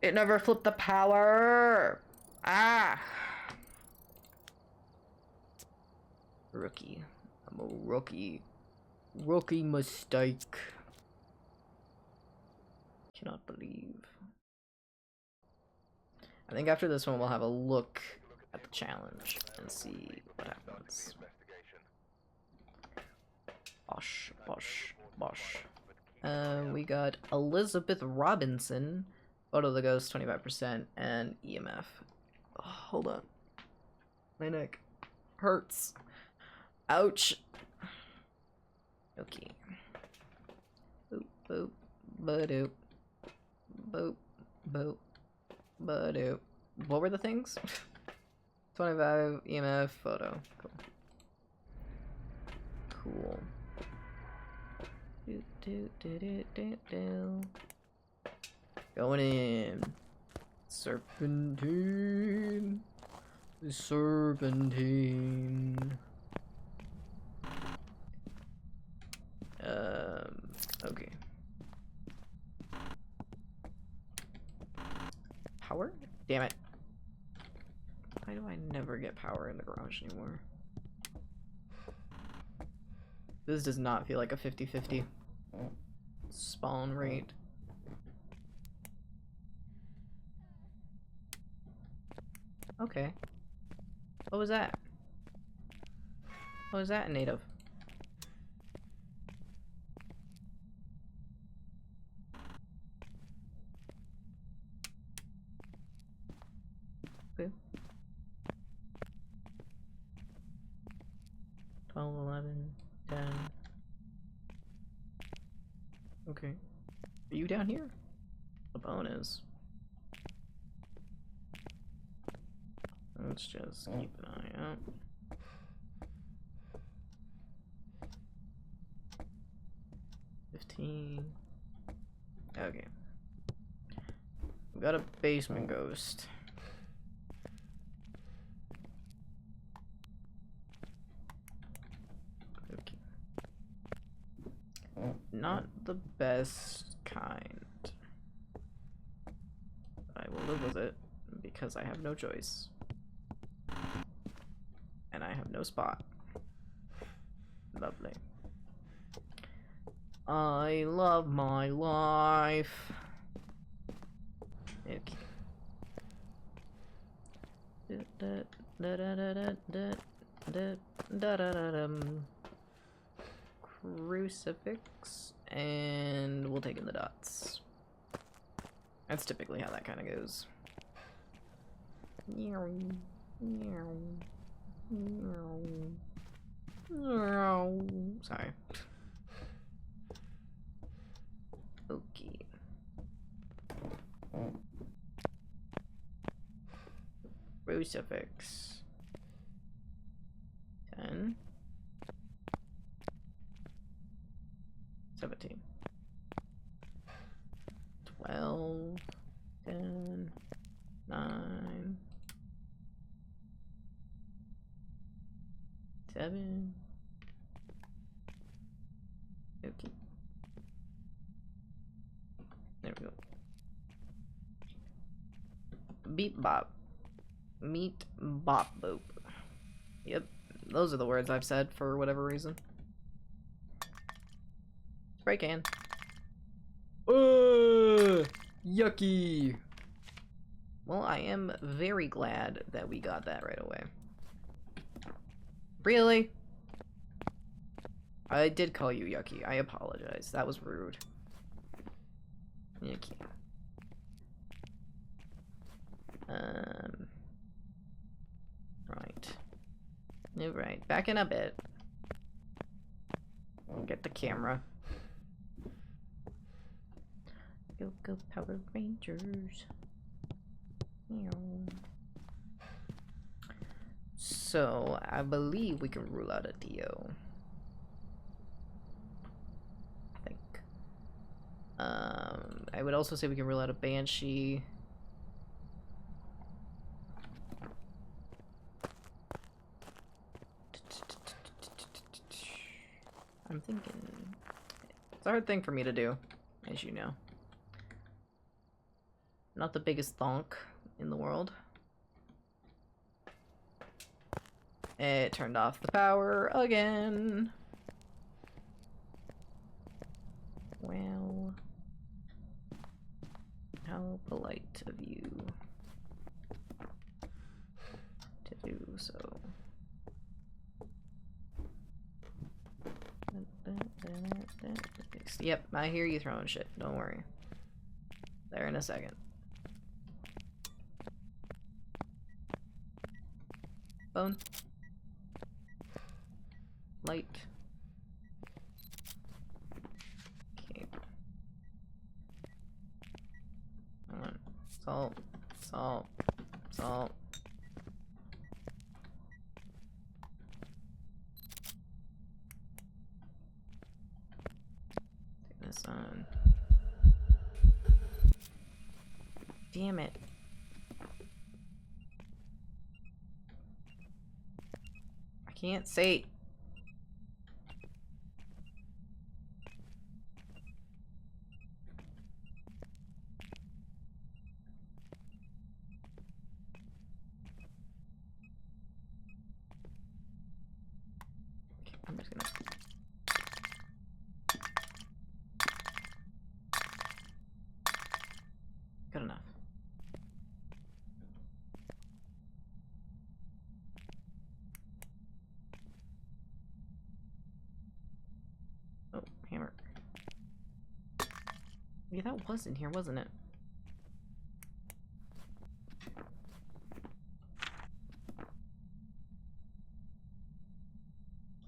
It never flipped the power. Ah. Rookie. I'm a rookie. Rookie mistake. Cannot believe. I think after this one we'll have a look at the challenge and see what happens. Bosh, bosh, bosh. We got Elizabeth Robinson, Photo of the Ghost 25%, and EMF. Oh, hold on. My neck hurts. Ouch. Okay. Boop, boop, ba-doop. Boop, boop, ba-doop. What were the things? 25, EMF, photo. Cool. Cool. Do, do, do, do, do, do. Going in. Serpentine. Serpentine. Okay. Power? Damn it. Why do I never get power in the garage anymore? This does not feel like a 50-50 spawn rate. Okay. What was that? What was that, native? Okay. 12, 11, 10. Okay. Are you down here? The bone is. Let's just keep an eye out. Okay. We got a basement ghost. not the best kind. I will live with it because I have no choice. And I have no spot. Lovely. I love my life. Okay. Crucifix, and we'll take in the dots. That's typically how that kind of goes. Sorry. Okay. Crucifix. 10. 17. 12. 10. 9. 7. Okay. There we go. Beep bop. Meat bop boop. Yep. Those are the words I've said for whatever reason. Spray can. Yucky. Well, I am very glad that we got that right away. Really? I did call you yucky. I apologize. That was rude. Yucky. Right. Alright, backing a bit. Get the camera. Go Power Rangers. So, I believe we can rule out a Dio. I think. I would also say we can rule out a Banshee. I'm thinking... It's a hard thing for me to do, as you know. Not the biggest thonk in the world. It turned off the power again. Well, how polite of you to do so. Yep, I hear you throwing shit. Don't worry. There in a second. Phone. Light. Okay. Come on. Salt. Salt. Salt. Take this on. Damn it. I can't say. Okay, I'm just gonna. Good enough. Oh, hammer. Yeah, that was in here, wasn't it?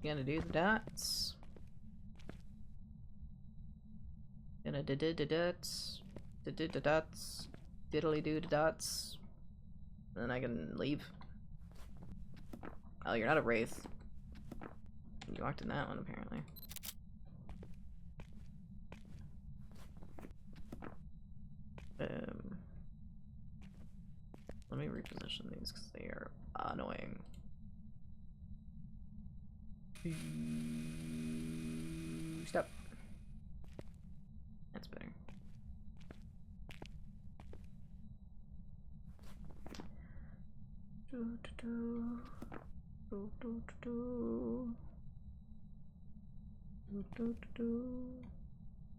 Gonna do the dots. Gonna do the dots. Do the dots. Diddly do the dots. Then I can leave. Oh, you're not a wraith. You walked in that one, apparently. Let me reposition these because they are annoying. Stop. That's better.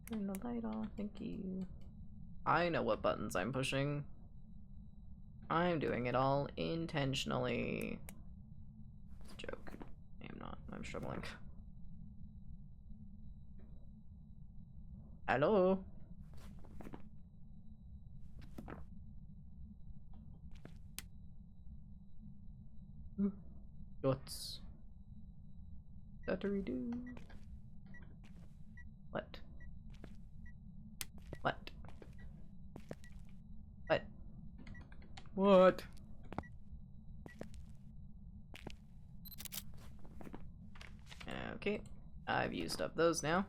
Turn the light off, thank you. I know what buttons I'm pushing. I'm doing it all intentionally. It's a joke. I'm not. I'm struggling. Hello? Dots. Stuttery do. What? What? What? What? Okay. I've used up those now.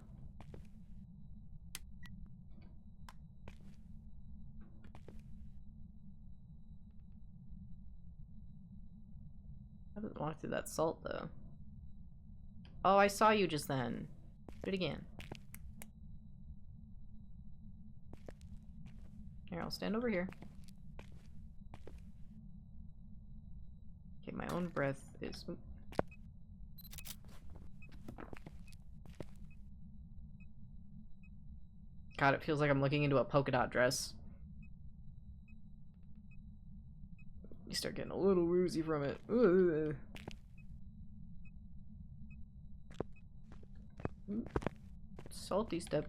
I haven't walked through that salt though. Oh, I saw you just then. Do it again. Here, I'll stand over here. Okay, my own breath is... Oop. God, it feels like I'm looking into a polka dot dress. You start getting a little woozy from it. Ugh. Salty step.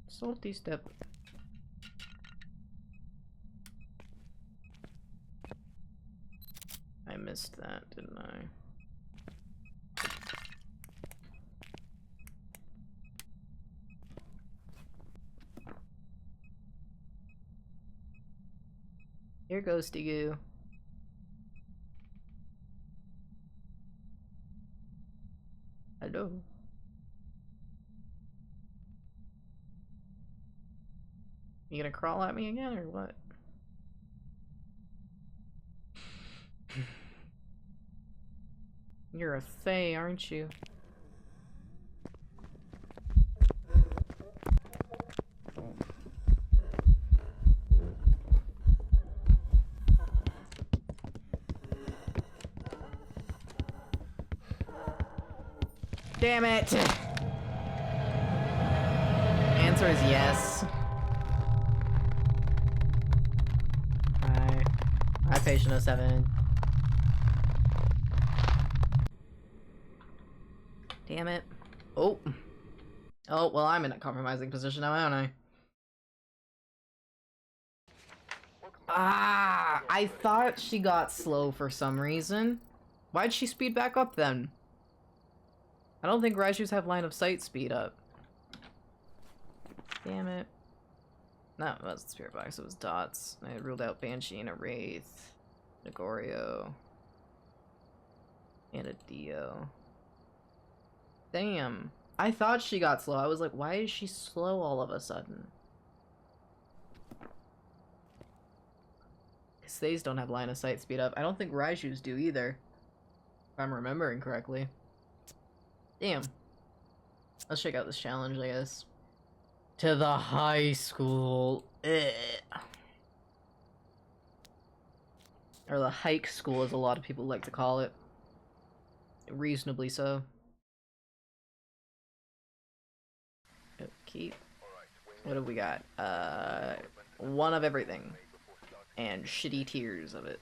Salty step. I missed that, didn't I? Here goes Digoo. Hello. You gonna crawl at me again, or what? You're a fae, aren't you? Damn it! Answer is yes. Alright. Hi, Patient 07. Damn it. Oh. Oh, well, I'm in a compromising position now, aren't I? Ah! I thought she got slow for some reason. Why'd she speed back up then? I don't think Raijus have line of sight speed up. Damn it. No, it wasn't Spirit Box, it was Dots. I had ruled out Banshee and a Wraith. Negorio. And a Dio. Damn. I thought she got slow. I was like, why is she slow all of a sudden? Stays don't have line of sight speed up. I don't think Raijus do either. If I'm remembering correctly. Damn. Let's check out this challenge, I guess. To the high school. Ugh. Or the hike school, as a lot of people like to call it. Reasonably so. Okay. What have we got? One of everything. And shitty tiers of it.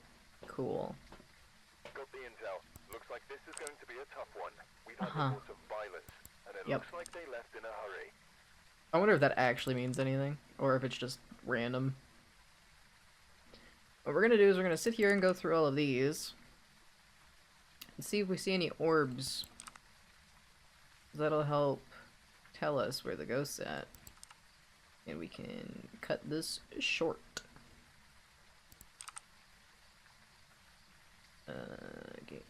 Cool. Got the intel. Looks like this is going to be a tough one. We've had reports of violence, and it looks like they left in a hurry. I wonder if that actually means anything, or if it's just random. What we're gonna do is we're gonna sit here and go through all of these. And see if we see any orbs. That'll help tell us where the ghost's at. And we can cut this short. Okay.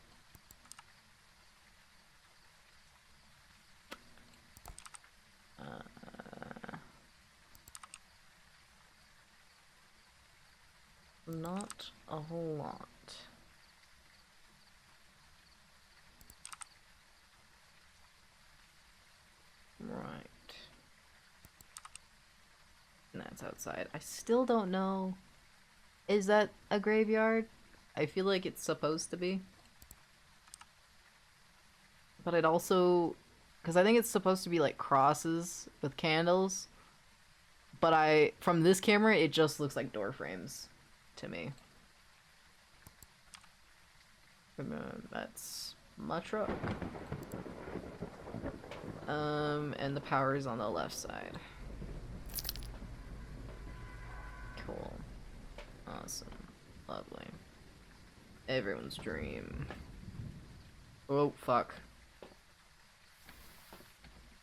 Not a whole lot. Right. And that's outside. I still don't know. Is that a graveyard? I feel like it's supposed to be. But it also... Because I think it's supposed to be like crosses with candles. But from this camera, it just looks like door frames to me. That's my truck. And the power is on the left side. Cool. Awesome. Lovely. Everyone's dream. Oh, fuck.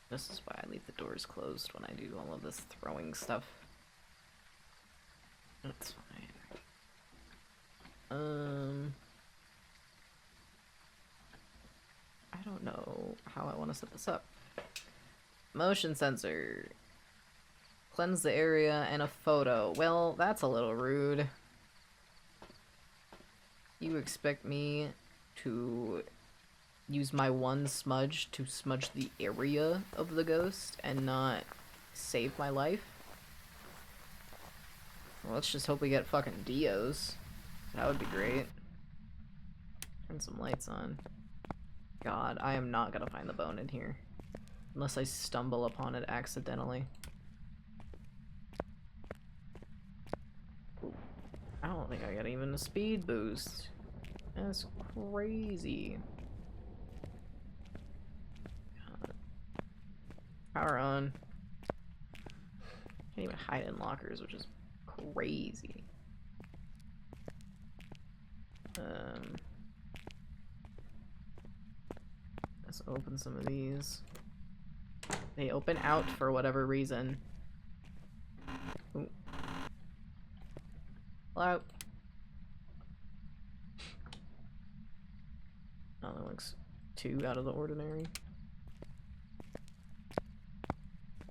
This is why I leave the doors closed when I do all of this throwing stuff. That's fine. I don't know how I want to set this up. Motion sensor. Cleanse the area and a photo. Well, that's a little rude. You expect me to use my one smudge to smudge the area of the ghost and not save my life? Well, let's just hope we get fucking Dios. That would be great. Turn some lights on. God, I am not gonna find the bone in here. Unless I stumble upon it accidentally. Ooh, I don't think I got even a speed boost. That's crazy. God. Power on. Can't even hide in lockers, which is crazy. Let's open some of these. They open out for whatever reason. Ooh. Hello? Oh, that looks too out of the ordinary.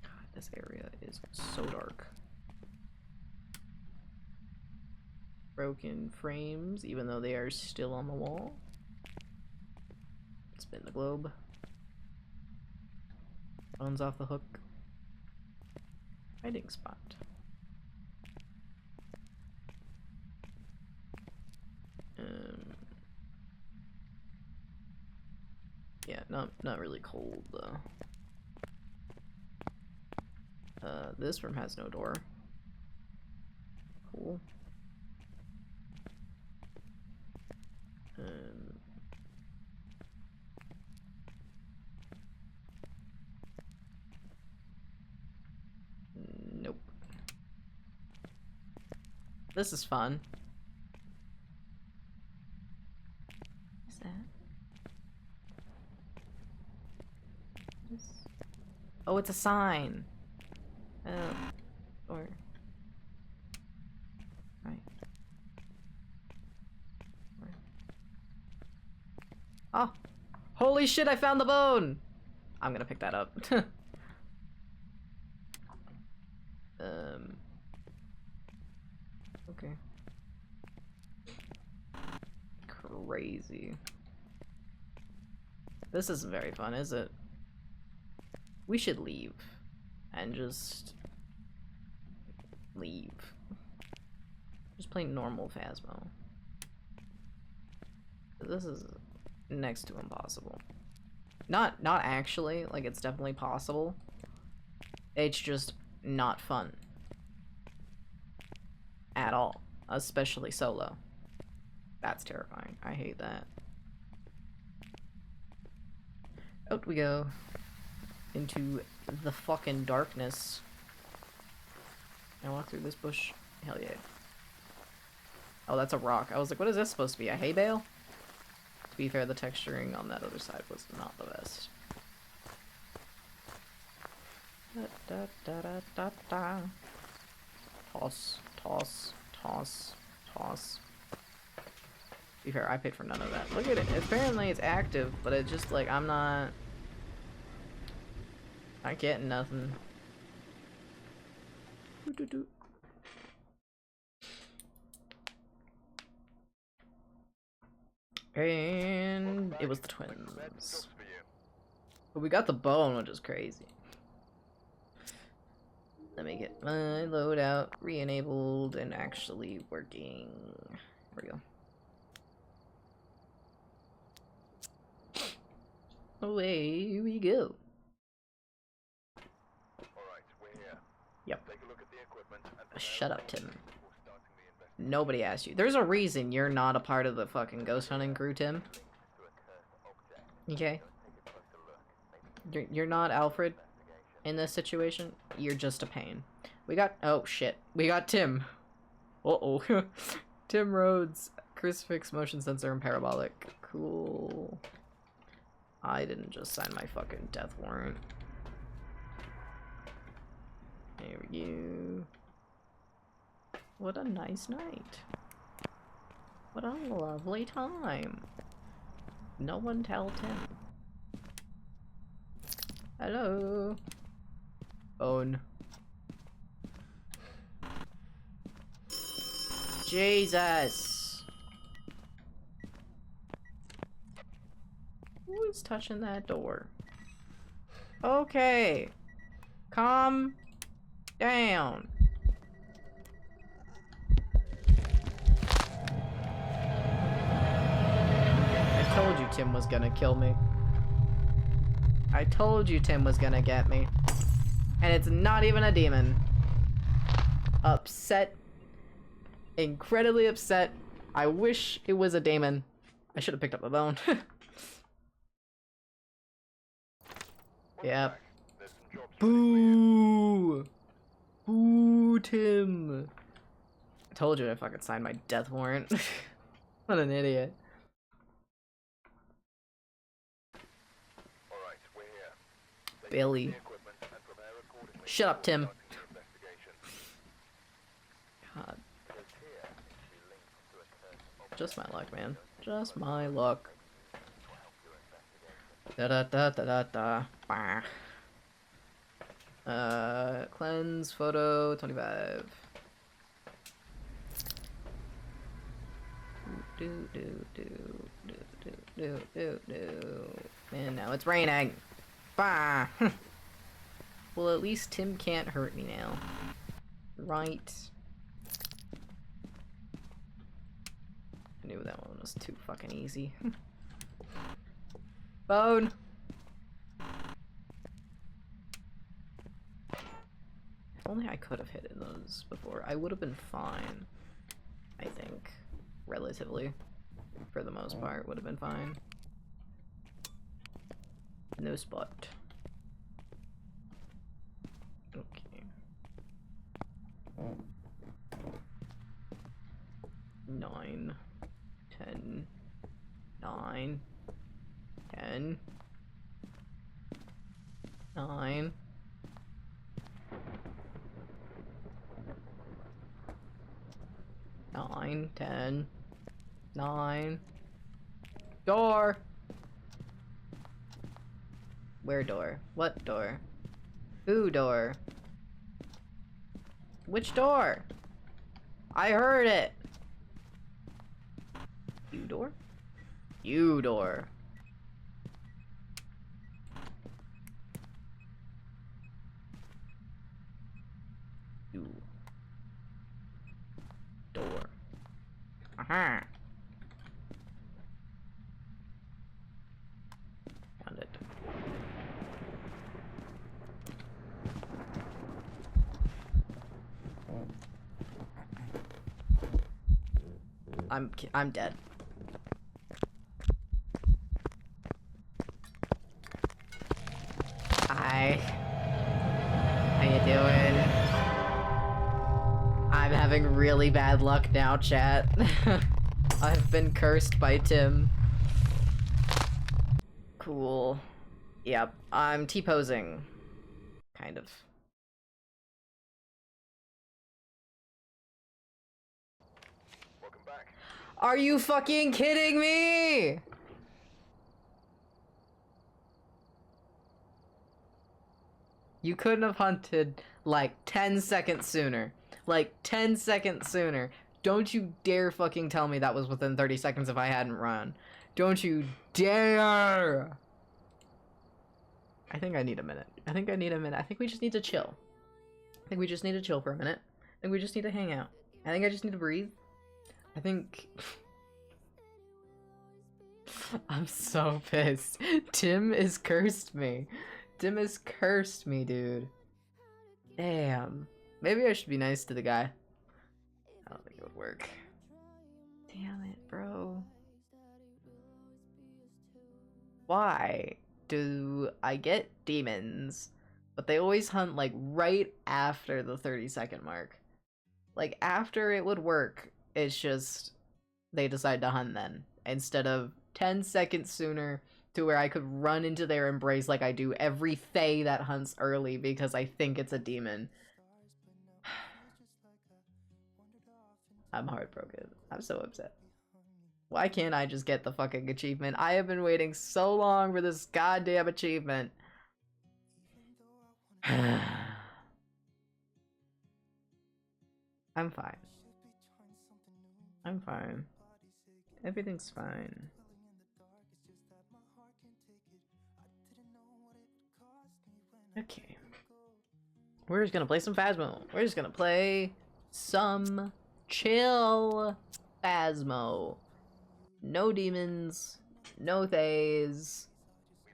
God, this area is so dark. Broken frames, even though they are still on the wall. Spin the globe. Phone's off the hook. Hiding spot. Yeah, not really cold though. This room has no door. Cool. Nope. This is fun. What's that? Oh, it's a sign. Or right. Oh, holy shit! I found the bone. I'm gonna pick that up. Okay. Crazy. This isn't very fun, is it? We should leave. And just... leave. Just play normal Phasmo. This is next to impossible. Not actually, like it's definitely possible. It's just not fun. At all. Especially solo. That's terrifying. I hate that. Out we go. Into the fucking darkness. Can I walk through this bush? Hell yeah. Oh, that's a rock. I was like, what is this supposed to be? A hay bale? To be fair, the texturing on that other side was not the best. Da, da, da, da, da. Toss, toss, toss, toss. To be fair, I paid for none of that. Look at it. Apparently it's active, but it's just like, I'm not getting nothing. Doo-doo-doo. And it was the twins. But we got the bone, which is crazy. Let me get my loadout re-enabled and actually working. There we go. Away we go. Alright, we're here. Yep. Take a look at the equipment and Shut up, Tim. before starting the investigation. Nobody asked you. There's a reason you're not a part of the fucking ghost hunting crew, Tim. Okay? You're not Alfred in this situation. You're just a pain. We got... Oh, shit. We got Tim. Uh-oh. Tim Rhodes. Crucifix, motion sensor, and parabolic. Cool. I didn't just sign my fucking death warrant. There we go. What a nice night. What a lovely time. No one tell Tim. Hello. Own. Jesus. Who is touching that door? Okay. Calm down. I told you Tim was gonna kill me. I told you Tim was gonna get me. And it's not even a demon. Upset. Incredibly upset. I wish it was a demon. I should have picked up a bone. Yep. Boo! Boo, Tim. I told you if I could sign my death warrant. What an idiot. Alright, we're here. Billy. Shut up, Tim. God. Just my luck, man. Just my luck. Da da da da da da. Bah. Cleanse photo 25. Do do do do do do do do. And now it's raining. Bah. Well, at least Tim can't hurt me now. Right. I knew that one was too fucking easy. Bone! If only I could have hit those before. I would have been fine. I think. Relatively. For the most part, would have been fine. No spot. Okay. 9, 10, 9, 10, 9. Nine, 10, 9. Door! Where door? What door? Who door? Which door? I heard it! You door? You door. You. Door. Aha! Found it. I'm dead. Hi. How you doing? I'm having really bad luck now, chat. I've been cursed by Tim. Cool. Yep, I'm T-posing. Kind of. Welcome back. Are you fucking kidding me? You couldn't have hunted like 10 seconds sooner. Like 10 seconds sooner. Don't you dare fucking tell me that was within 30 seconds if I hadn't run. Don't you dare! I think I need a minute. I think we just need to chill. I think we just need to chill for a minute. I think we just need to hang out. I think I just need to breathe. I think... I'm so pissed. Tim has cursed me. Tim has cursed me, dude. Damn. Maybe I should be nice to the guy. I don't think it would work. Damn it, bro. Why do I get demons, but they always hunt like right after the 30-second mark? Like after it would work, it's just they decide to hunt then instead of 10 seconds sooner, to where I could run into their embrace like I do every Fae that hunts early because I think it's a demon. I'm heartbroken. I'm so upset. Why can't I just get the fucking achievement? I have been waiting so long for this goddamn achievement. I'm fine. I'm fine. Everything's fine. Okay. We're just gonna play some Phasmo. We're just gonna play some chill Phasmo. No demons, no Thays,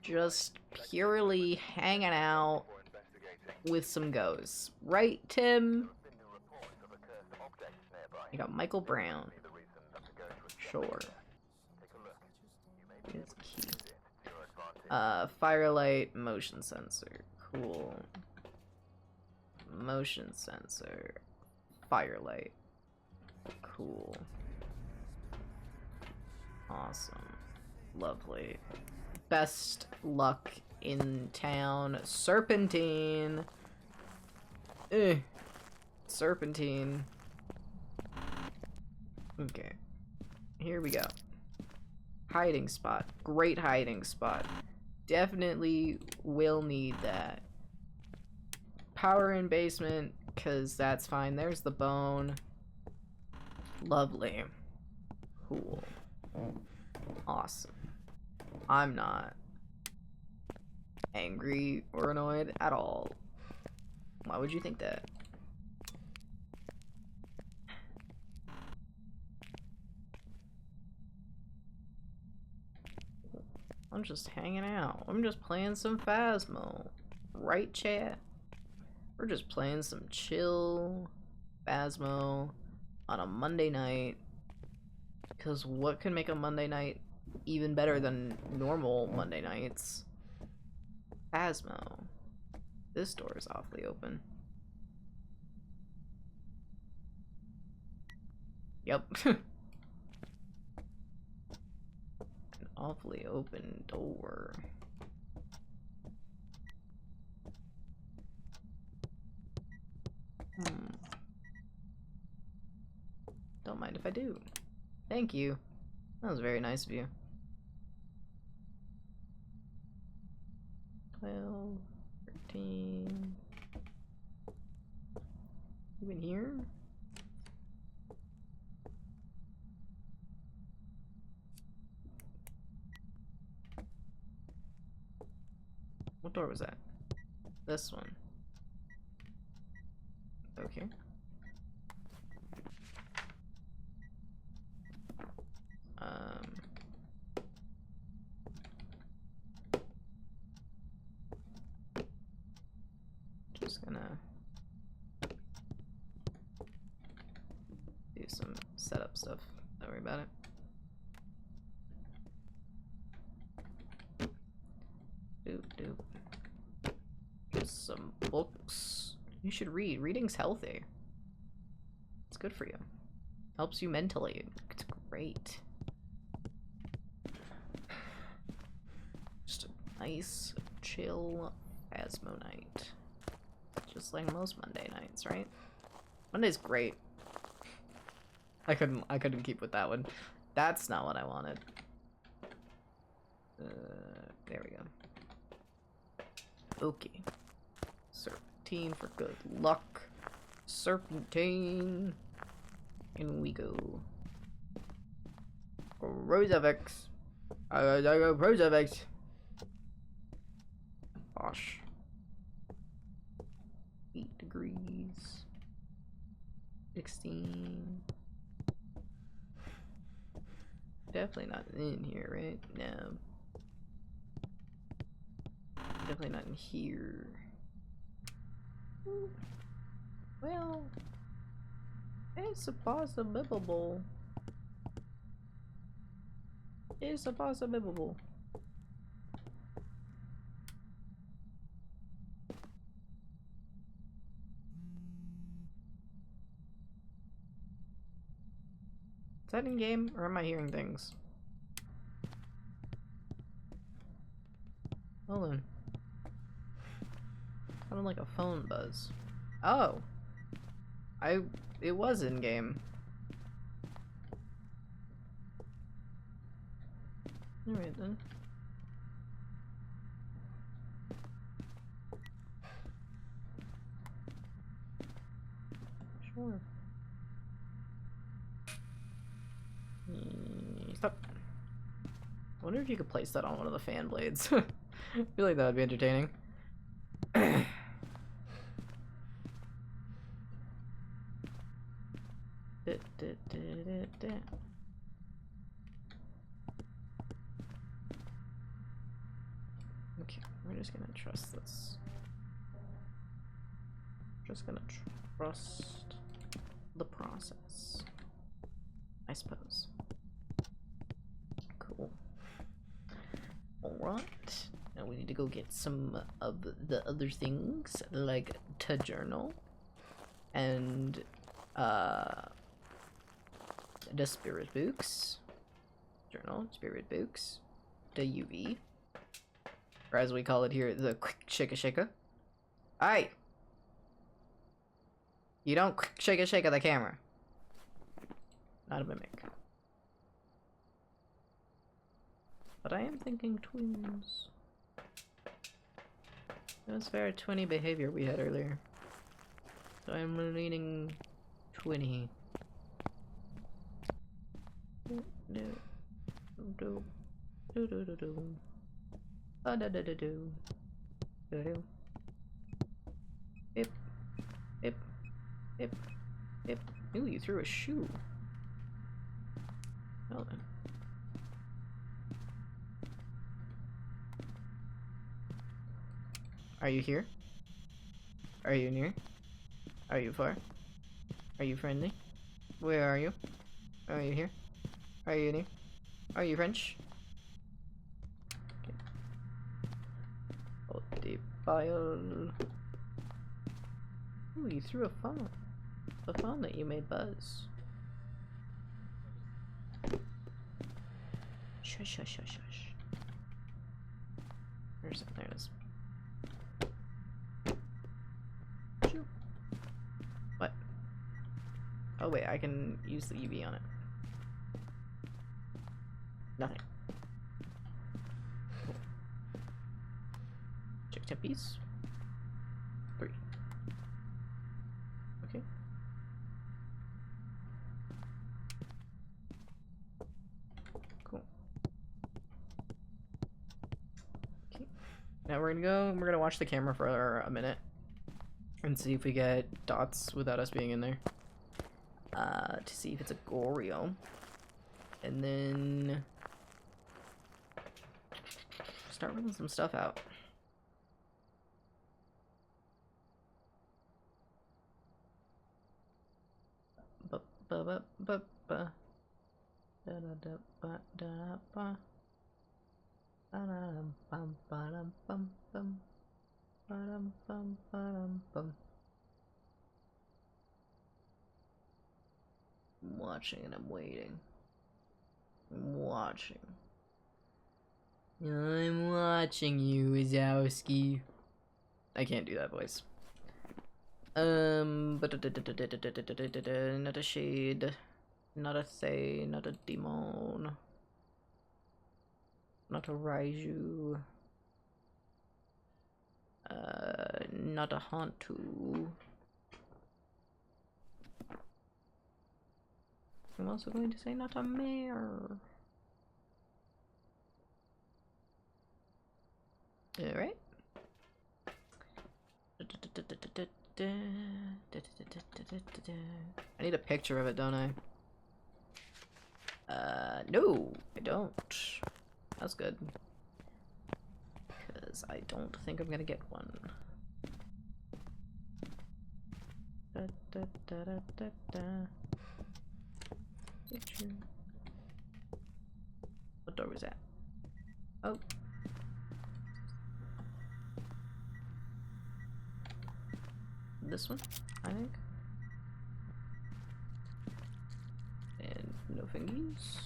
just purely hanging out with some ghosts. Right, Tim? You got Michael Brown. Sure. It's key. Firelight motion sensor. Cool. Motion sensor. Firelight. Cool. Awesome. Lovely. Best luck in town. Serpentine. Serpentine. Okay. Here we go. Hiding spot. Great hiding spot. Definitely will need that. Power in basement, because that's fine. There's the bone. Lovely. Cool. Awesome. I'm not angry or annoyed at all. Why would you think that? I'm just hanging out. I'm just playing some Phasmo. Right, chat? We're just playing some chill Phasmo on a Monday night. Because what can make a Monday night even better than normal Monday nights? Phasmo. This door is awfully open. Yep. An awfully open door. Don't mind if I do. Thank you. That was very nice of you. 12, 13. You in here? What door was that? This one. Okay. Just gonna do some setup stuff. Don't worry about it. Doop. Just some books. You should read. Reading's healthy. It's good for you. Helps you mentally. It's great. Just a nice, chill Phasmo night. Just like most Monday nights, right? Monday's great. I couldn't keep with that one. That's not what I wanted. There we go. Okay. Serpentine for good luck. Serpentine. In we go. Rosavix. Rosavix. Gosh. 8 degrees. 16. Definitely not in here, right? No. Definitely not in here. Well, it's a possible. It's a possible. Is that in game, or am I hearing things? Hold on. Sounded like a phone buzz. Oh! It was in game. Alright then. Sure. Stop. I wonder if you could place that on one of the fan blades. I feel like that would be entertaining. Okay, we're just gonna trust this. Just gonna trust the process, I suppose. Cool. Alright. Now we need to go get some of the other things, like to journal and the spirit books. Journal, spirit books, the UV. Or as we call it here, the quick shaka. Aye! You don't quick shaka the camera. Not a mimic. But I am thinking twins. It was very twinny behavior we had earlier. So I'm leaning twinny. Yep. Ooh, you threw a shoe. Well then. Are you here? Are you near? Are you far? Are you friendly? Where are you? Are you here? Are you near? Are you French? Okay. Oh, the file. Ooh, you threw a phone. The phone that you made buzz. Shush. Where's it? There it is. Shoot. What? Oh wait, I can use the UV on it. Nothing. Cool. Check tempies. 3. Okay. Cool. Okay. Now we're gonna watch the camera for a minute and see if we get dots without us being in there. To see if it's a Goryo. And then start running some stuff out. I'm watching and I'm waiting. I'm watching you, Wazowski. I can't do that voice. But not a shade, not a Thay, not a demon, not a Raiju, not a Hantu. I'm also going to say not a mare. Alright. I need a picture of it, don't I? No, I don't. That's good. Because I don't think I'm gonna get one. Picture. What door was that? Oh. This one, I think. And no fingies.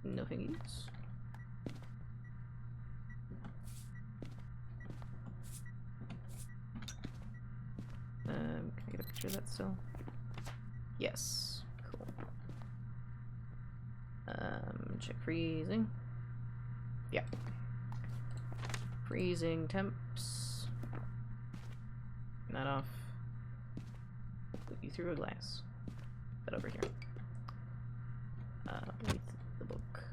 No fingies. Can I get a picture of that still? Yes. Cool. Check freezing. Yeah. Freezing temps. Not off. Put you through a glass. But over here. With the book.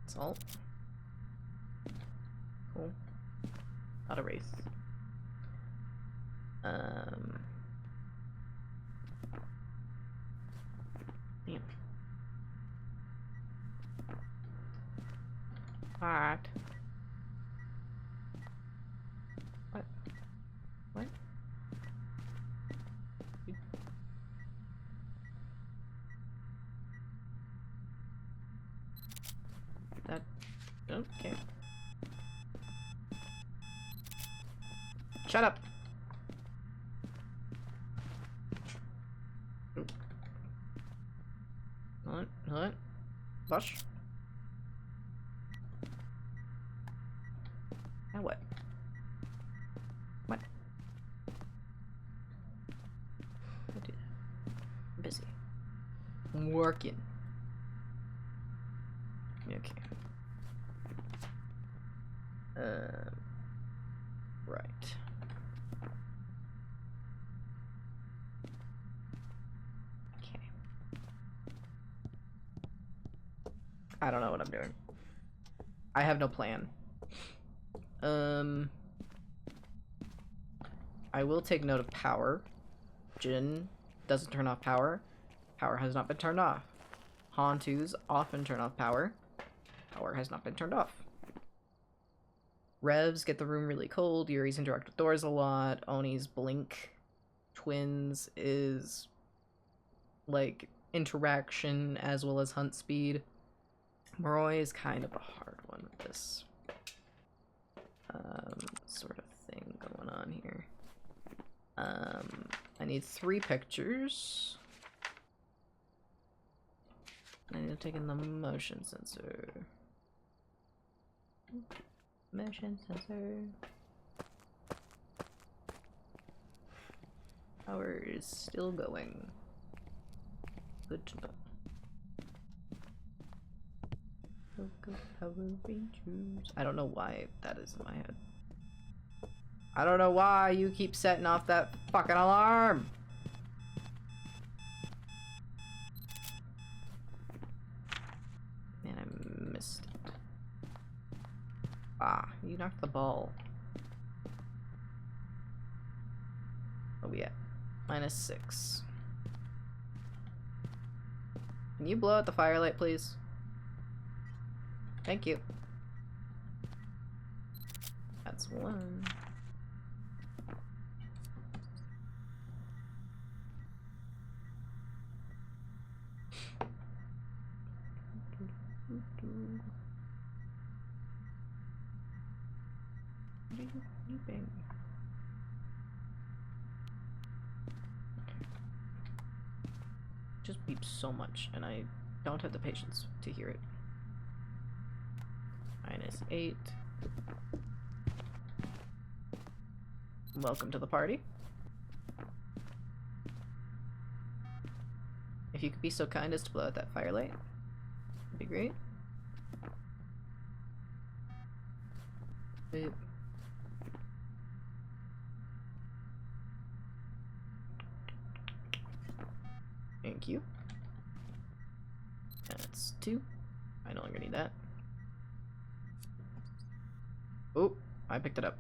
Salt. Cool. Not a wraith. Damn. What? What? What? That... Okay. Shut up! What? Bush? Now what? What? I did. I'm busy. I'm working. Okay. Right. Okay. I don't know what I'm doing. I have no plan. I will take note of power. Jin doesn't turn off power. Power has not been turned off. Hantus often turn off power. Power has not been turned off. Revs get the room really cold. Yuri's interact with doors a lot. Oni's blink. Twins is like interaction as well as hunt speed. Moroi is kind of a hard one with this sort of thing going on here. I need 3 pictures. I need to take in the motion sensor. Motion sensor. Power is still going. Good to know. Power Rangers. I don't know why that is in my head. I don't know why you keep setting off that fucking alarm. Man, I missed it. Ah, you knocked the ball. What are we at? -6. Can you blow out the firelight, please? Thank you. That's 1. Just beeps so much, and I don't have the patience to hear it. -8. Welcome to the party. If you could be so kind as to blow out that firelight, that'd be great. Boop. Thank you. That's 2. I no longer need that. Oh, I picked it up.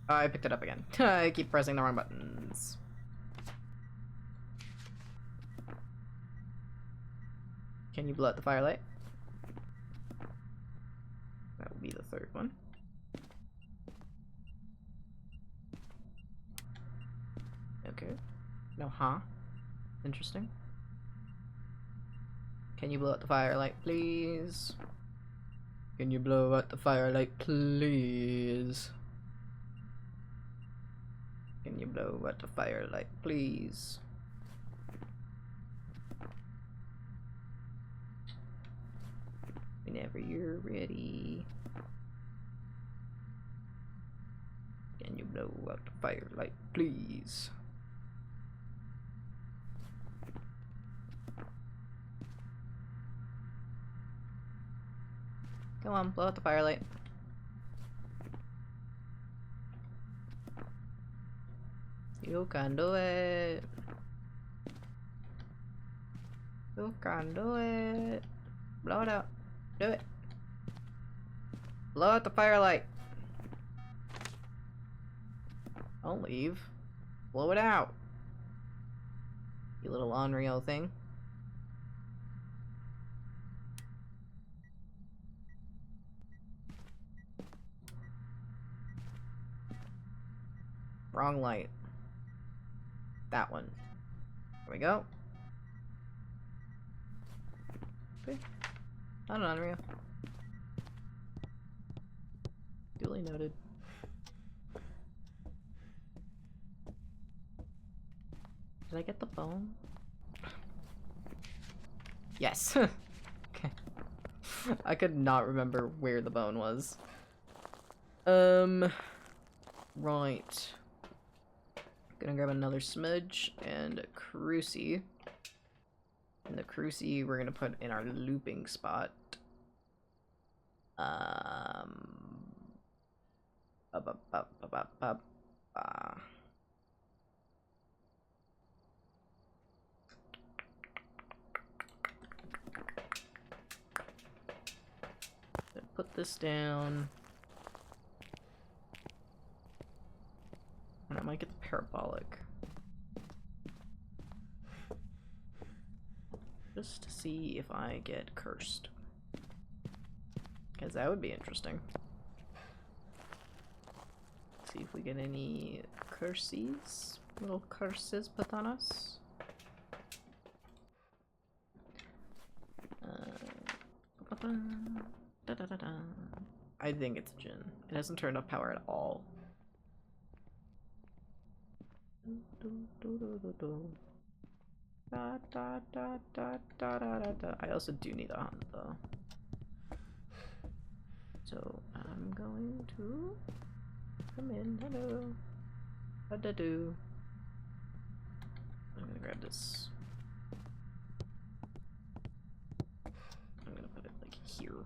I picked it up again. I keep pressing the wrong buttons. Can you blow out the firelight? That will be the third one. Okay. No, huh? Interesting. Can you blow out the firelight, please? Can you blow out the firelight, please? Can you blow out the firelight, please? Whenever you're ready. Can you blow out the firelight, please? Come on, blow out the firelight. You can do it. You can do it. Blow it out. Do it. Blow out the firelight. Don't leave. Blow it out. You little unreal thing. Wrong light. That one. There we go. Okay. Not an unreal. Duly noted. Did I get the bone? Yes. Okay. I could not remember where the bone was. Right. Gonna grab another smudge and a cruci. And the cruci we're gonna put in our looping spot. Put this down. And I might get the parabolic. Just to see if I get cursed. Because that would be interesting. See if we get any curses. Little curses put on us. I think it's Jinn. It hasn't turned off power at all. I also do need a hunt though. So I'm going to come in. Hello. What do? I'm gonna grab this. I'm gonna put it like here.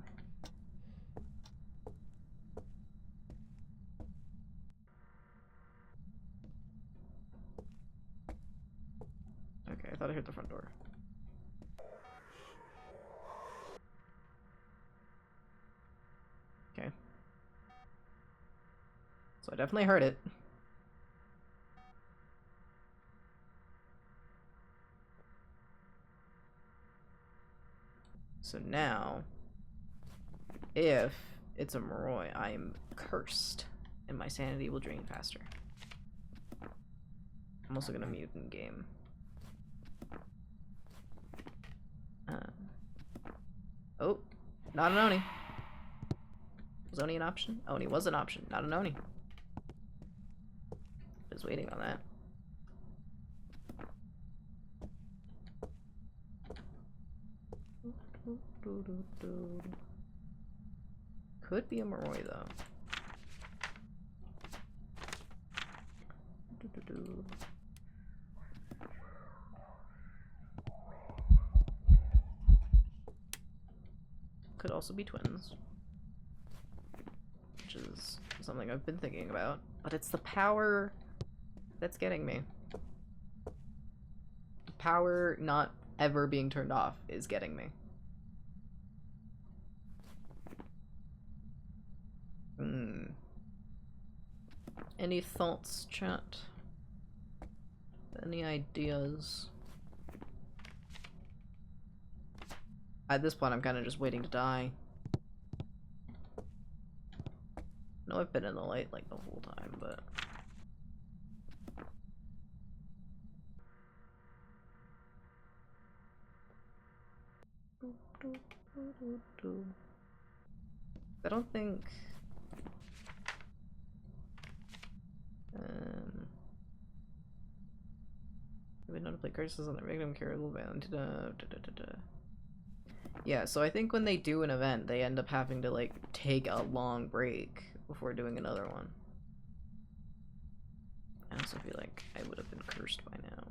Okay, I thought I heard the front door. Okay. So I definitely heard it. So now, if it's a Moroi, I am cursed, and my sanity will drain faster. I'm also gonna mute in game. Oh, not an Oni. Was Oni an option? Oni was an option, not an Oni. Just waiting on that. Could be a Moroi though. Could also be twins, which is something I've been thinking about, but it's the power that's getting me. The power not ever being turned off is getting me. Any thoughts, chat? Any ideas? At this point, I'm kind of just waiting to die. No, I've been in the light like the whole time, but... I don't think... we know to play curses on the victim carryable band. Yeah, so I think when they do an event, they end up having to, like, take a long break before doing another one. I also feel like I would have been cursed by now.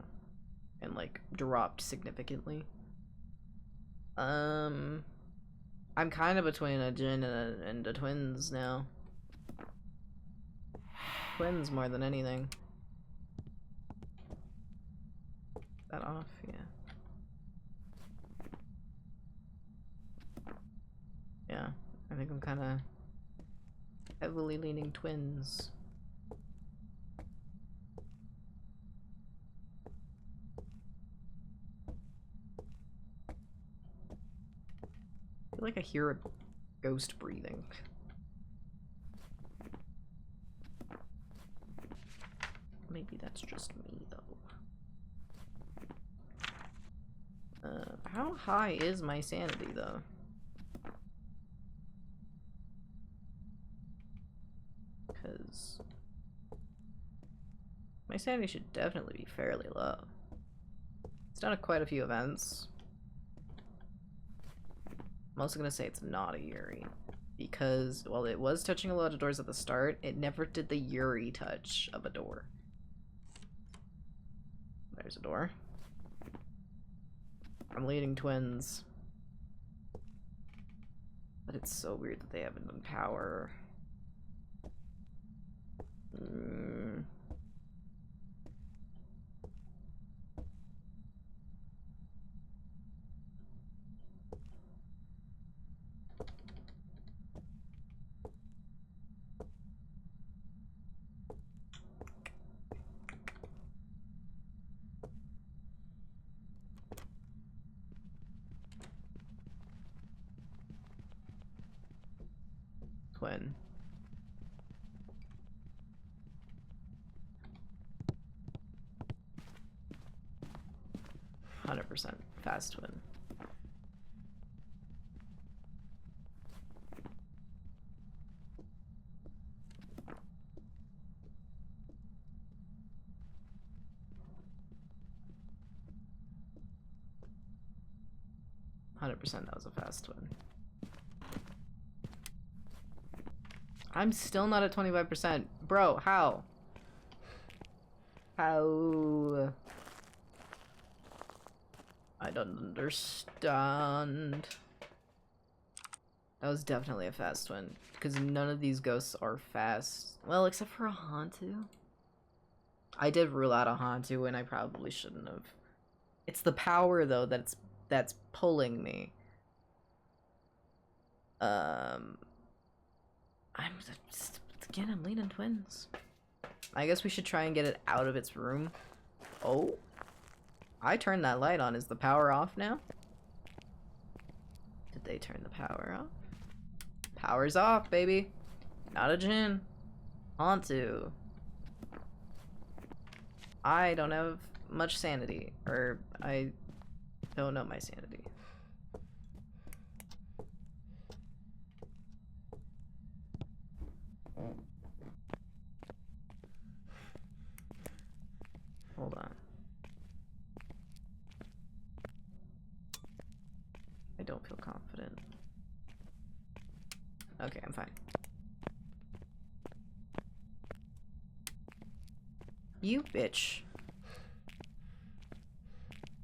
And, like, dropped significantly. I'm kind of between a Jinn and a Twins now. Twins more than anything. That off, yeah. Yeah, I think I'm kind of heavily leaning Twins. I feel like I hear a ghost breathing. Maybe that's just me, though. How high is my sanity, though? Because my sanity should definitely be fairly low. It's done quite a few events. I'm also gonna say it's not a Yuri. Because, while it was touching a lot of doors at the start, it never did the Yuri touch of a door. There's a door. I'm leading Twins. But it's so weird that they haven't done power. Twin. %, fast twin. That was a fast twin. I'm still not at 25%. Bro, how? How? I don't understand. That was definitely a fast twin. Because none of these ghosts are fast. Well, except for a Hantu. I did rule out a Hantu and I probably shouldn't have. It's the power, though, that's pulling me. I'm leaning Twins. I guess we should try and get it out of its room. Oh, I turned that light on. Is the power off now? Did they turn the power off? Power's off, baby. Not a Jinn. Hantu. I don't have much sanity, or I don't know my sanity. Hold on. I don't feel confident. Okay, I'm fine. You bitch.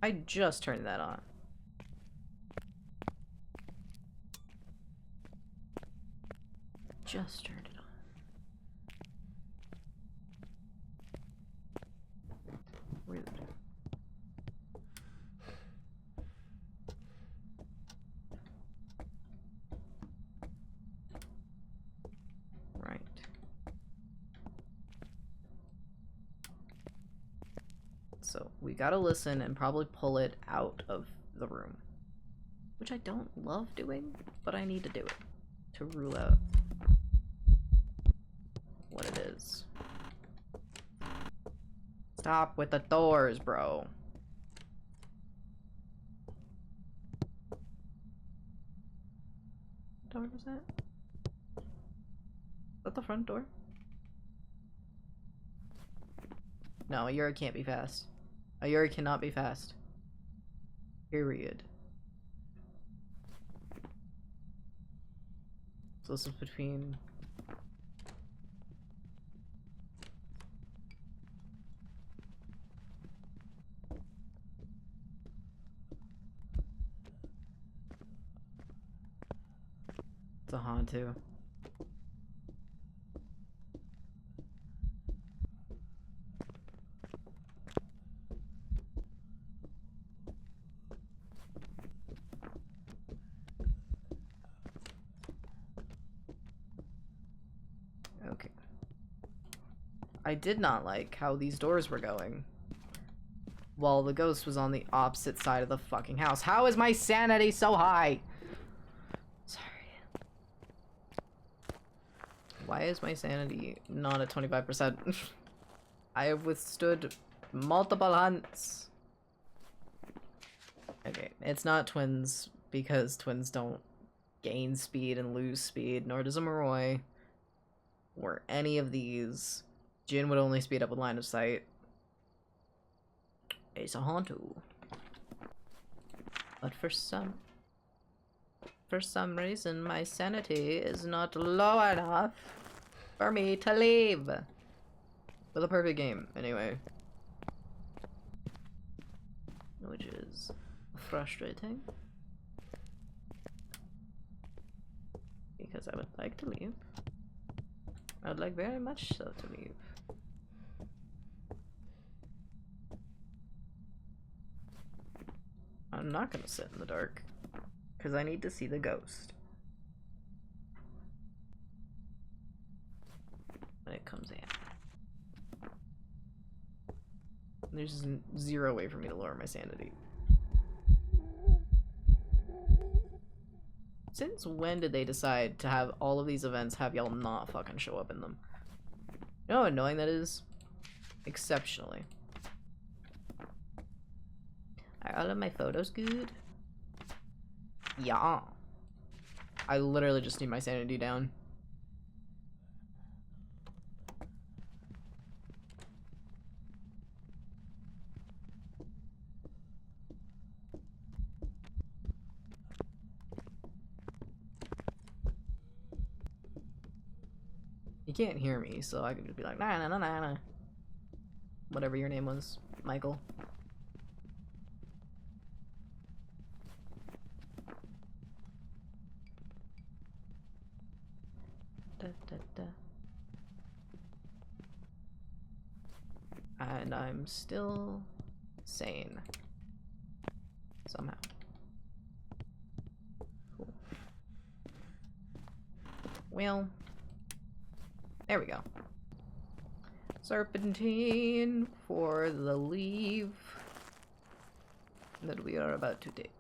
I just turned that on. Just turned it on. Rude. So we gotta listen and probably pull it out of the room. Which I don't love doing, but I need to do it to rule out what it is. Stop with the doors, bro. What door was that? Is that the front door? No, a Yuri can't be fast. A Yuri cannot be fast. Period. So this is between... It's a Hantu. Okay. I did not like how these doors were going while the ghost was on the opposite side of the fucking house. How is my sanity so high? Sorry. Why is my sanity not at 25%? I have withstood multiple hunts. Okay, it's not twins because twins don't gain speed and lose speed, nor does a Moroi. Or any of these. Jin would only speed up with line of sight. It's a Hantu. But for some reason, my sanity is not low enough for me to leave. With a perfect game, anyway. Which is frustrating. Because I would like to leave. I would like very much so to leave. I'm not gonna sit in the dark. Because I need to see the ghost. When it comes in. There's zero way for me to lower my sanity. Since when did they decide to have all of these events have y'all not fucking show up in them? You know how annoying that is? Exceptionally. Are all of my photos good? Yeah. I literally just need my sanity down. You can't hear me, so I could just be like, nah, nah, nah, nah, nah. Whatever your name was, Michael. Da, da, da. And I'm still sane. Somehow. Cool. Well, there we go. Serpentine for the leave that we are about to take.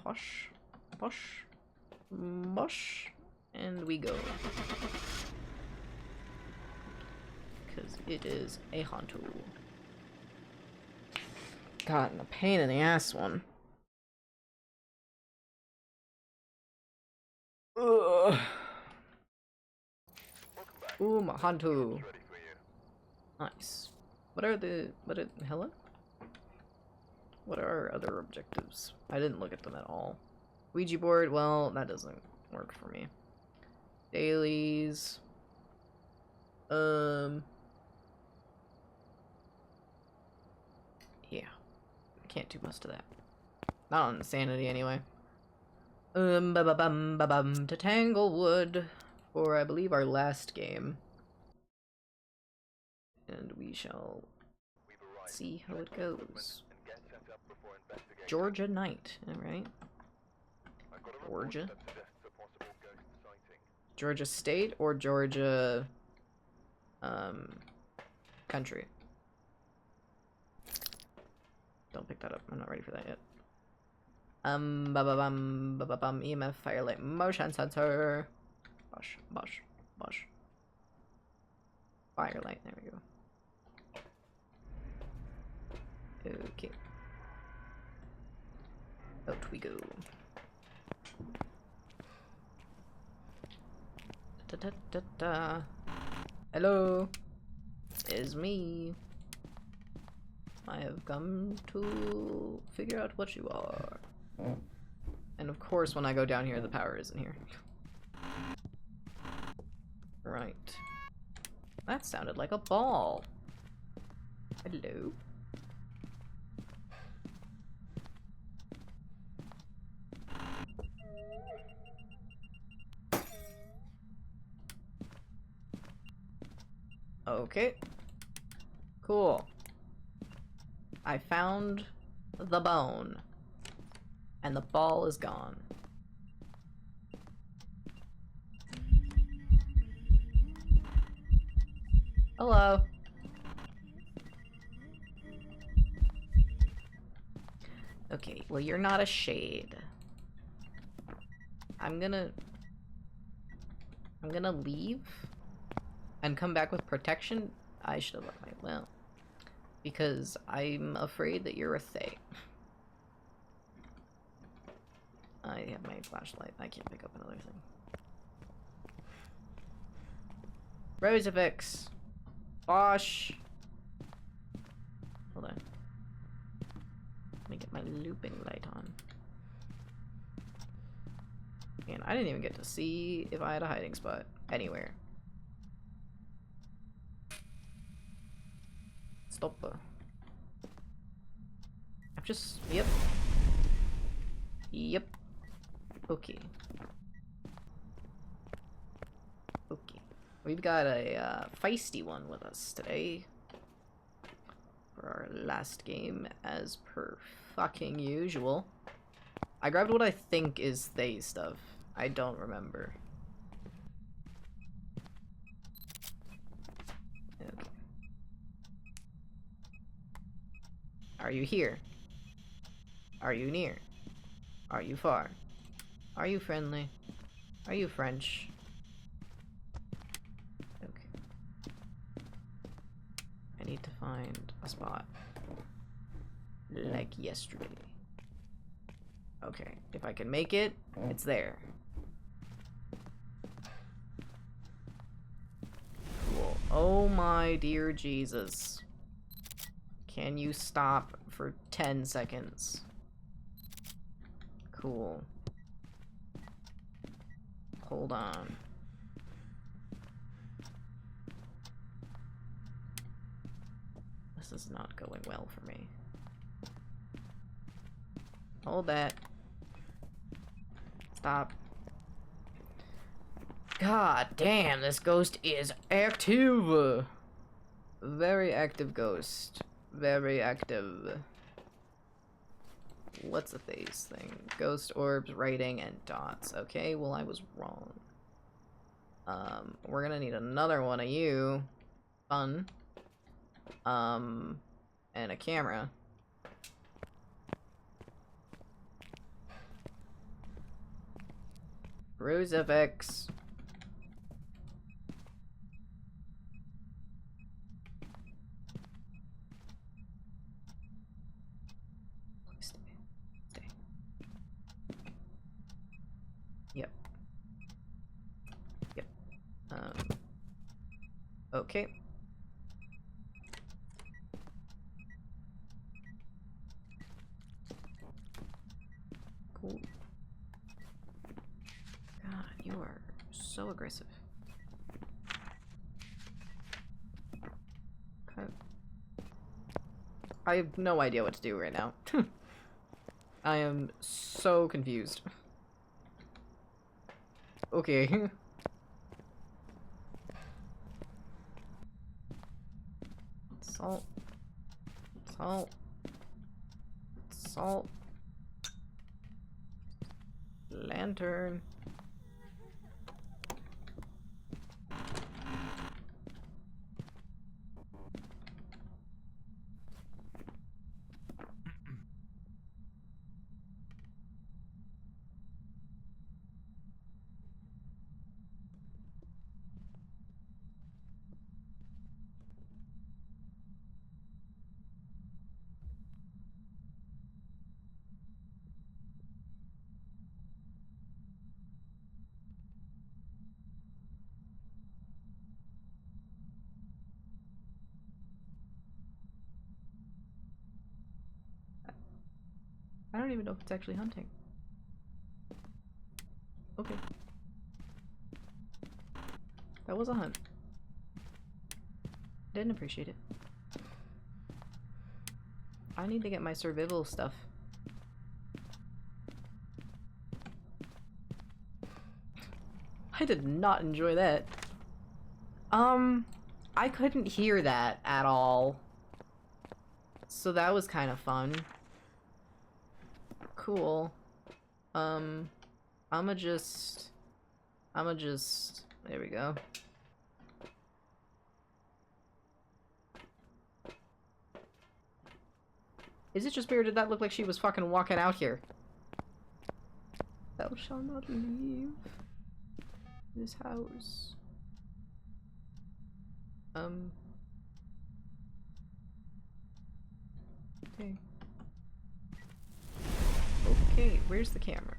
Push, push, push, and we go. Because it is a Hantu. God, and a pain in the ass one. Ugh. Ooh, my Hantu. Nice. Hello? What are our other objectives? I didn't look at them at all. Ouija board, well, that doesn't work for me. Dailies. Yeah. Can't do much to that. Not on insanity anyway. To Tanglewood for, I believe, our last game. And we shall see how it goes. Georgia night, alright. Georgia? Georgia state or Georgia, country? don't pick that up. I'm not ready for that yet. Ba-ba-bum, EMF, firelight, motion sensor. Bosh, bosh, bosh. Firelight, there we go. Okay. Out we go. Da da da da. Hello, it's me. I have come to figure out what you are. And of course, when I go down here, the power isn't here. Right. That sounded like a ball. Hello. Okay. Cool. I found the bone. And the ball is gone. Hello. Okay, well you're not a shade. I'm gonna leave and come back with protection. I should have left my well. Because I'm afraid that you're a Thay. I have my flashlight. I can't pick up another thing. Rosifix! Bosh! Hold on. Let me get my looping light on. Man, I didn't even get to see if I had a hiding spot anywhere. Stop. I've just... Yep. Yep. Okay. Okay. We've got a feisty one with us today. For our last game, as per fucking usual. I grabbed what I think is Thay stuff. I don't remember. Okay. Are you here? Are you near? Are you far? Are you friendly? Are you French? Okay. I need to find a spot. Like yesterday. Okay, if I can make it, it's there. Cool. Oh my dear Jesus. Can you stop for 10 seconds? Cool. Hold on. This is not going well for me. Hold that. Stop. God damn, this ghost is active! Very active ghost. Very active. What's a phase thing? Ghost orbs, writing, and dots. Okay, well I was wrong. We're gonna need another one of you. Fun. And a camera. Crucifix. Stay. Yep. Yep. Okay. Cool. God, you are so aggressive. Okay. I have no idea what to do right now. I am so confused. Okay. Salt. Salt. Salt. Lantern. I don't even know if it's actually hunting. Okay. That was a hunt. Didn't appreciate it. I need to get my survival stuff. I did not enjoy that. I couldn't hear that at all. So that was kind of fun. Cool. I'ma just... There we go. Is it just me or did that look like she was fucking walking out here? Thou shalt not leave this house. Okay. Okay, where's the camera?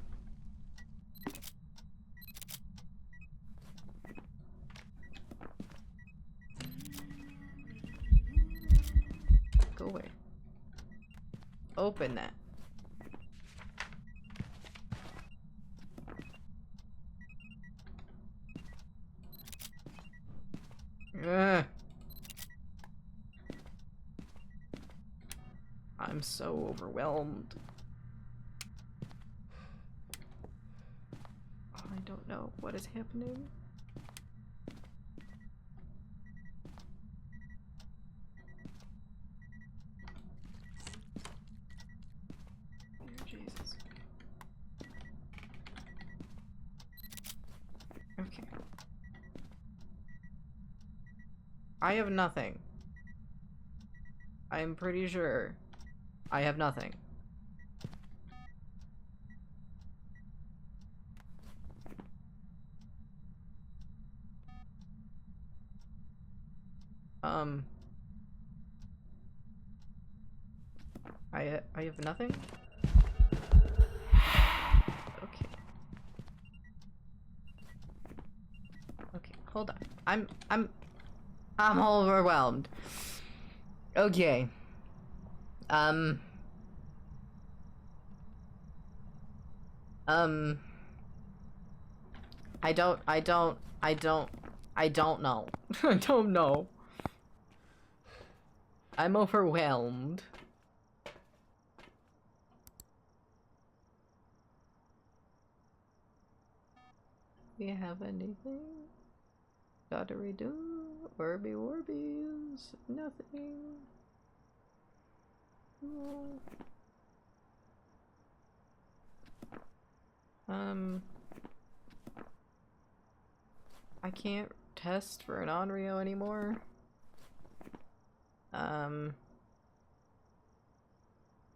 Go away. Open that. Ugh. I'm so overwhelmed. I don't know what is happening. Oh, Jesus. Okay. I have nothing. I'm pretty sure I have nothing. I have nothing? Okay. Okay, hold on. I'm overwhelmed. Okay. I don't know. I don't know. I'm overwhelmed. Do you have anything? Gotta redo? Orby Warbies? Nothing. No. I can't test for an Onryo anymore.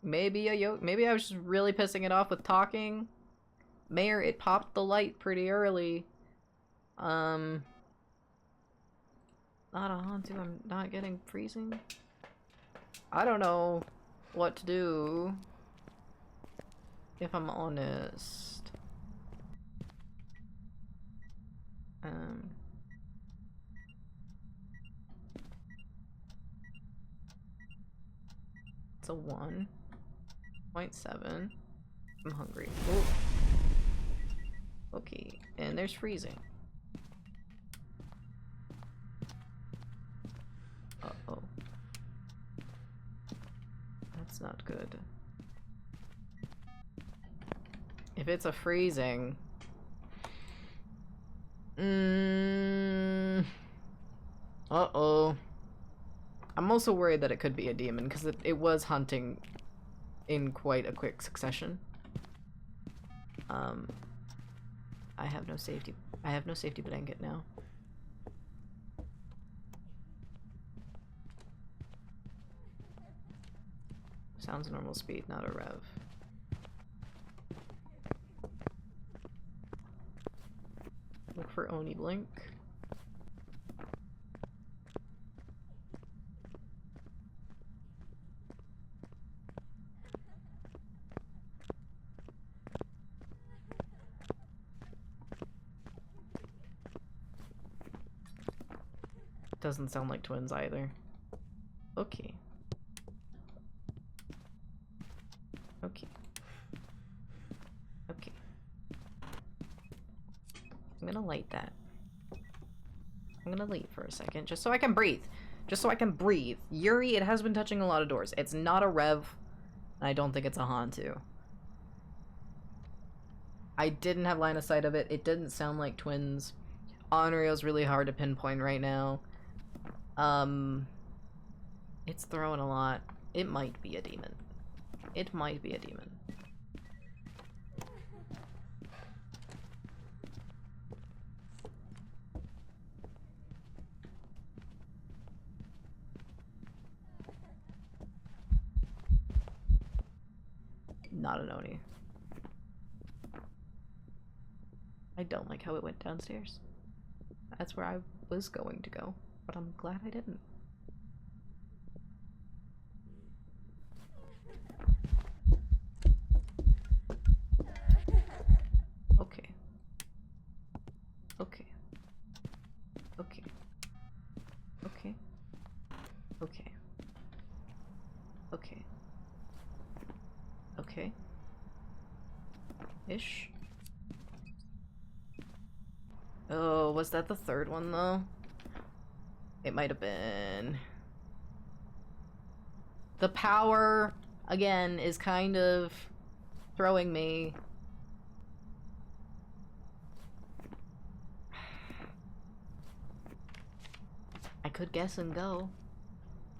Maybe I was just really pissing it off with talking. Mayor, it popped the light pretty early. Not a Hantu, I'm not getting freezing. I don't know what to do, if I'm honest. It's a 1.7. I'm hungry. Ooh. Okay, and there's freezing. Uh-oh. That's not good. If it's a freezing... Uh-oh. I'm also worried that it could be a demon, because it was hunting in quite a quick succession. I have no safety blanket now. Sounds normal speed, not a rev. Look for Oni Blink. Doesn't sound like twins either. Okay. Okay. I'm gonna light that. I'm gonna leave for a second, just so I can breathe. Just so I can breathe. Yuri, it has been touching a lot of doors. It's not a Rev. I don't think it's a Hantu. I didn't have line of sight of it. It didn't sound like twins. Onryo's really hard to pinpoint right now. It's throwing a lot. It might be a demon. It might be a demon. Not an Oni. I don't like how it went downstairs. That's where I was going to go, but I'm glad I didn't. Okay. Okay. Okay. Okay. Okay. Okay. Okay. Ish. Oh, was that the third one though? It might have been. The power, again, is kind of throwing me. I could guess and go.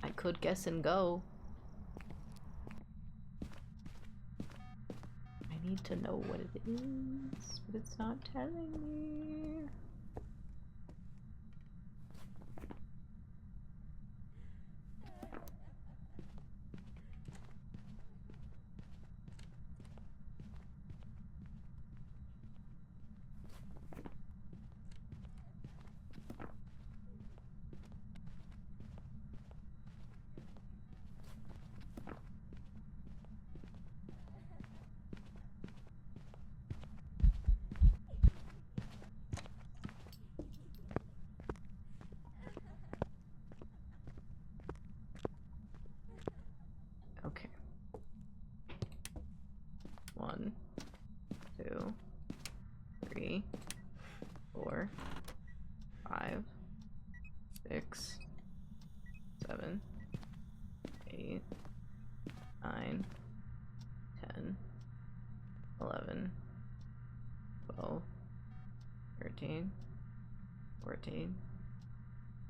I could guess and go. I need to know what it is, but it's not telling me. Okay. 1, 2, 3, 4, 5, 6, 7, 8, 9, 10, 11, 12, 13, 14,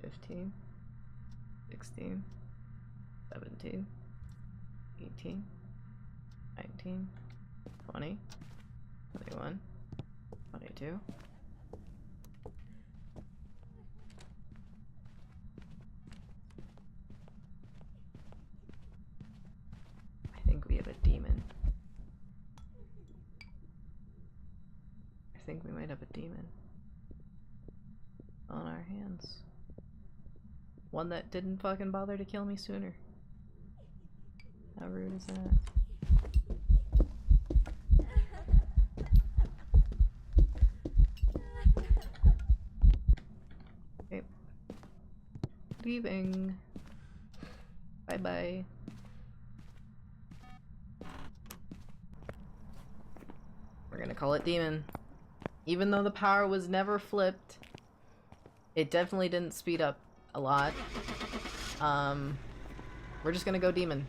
15, 16, 17, 18, 19, 20, 21, 22. I think we have a demon. I think we might have a demon on our hands. One that didn't fucking bother to kill me sooner. How rude is that? Okay. Leaving. Bye bye. We're gonna call it demon. Even though the power was never flipped, it definitely didn't speed up a lot. We're just gonna go demon.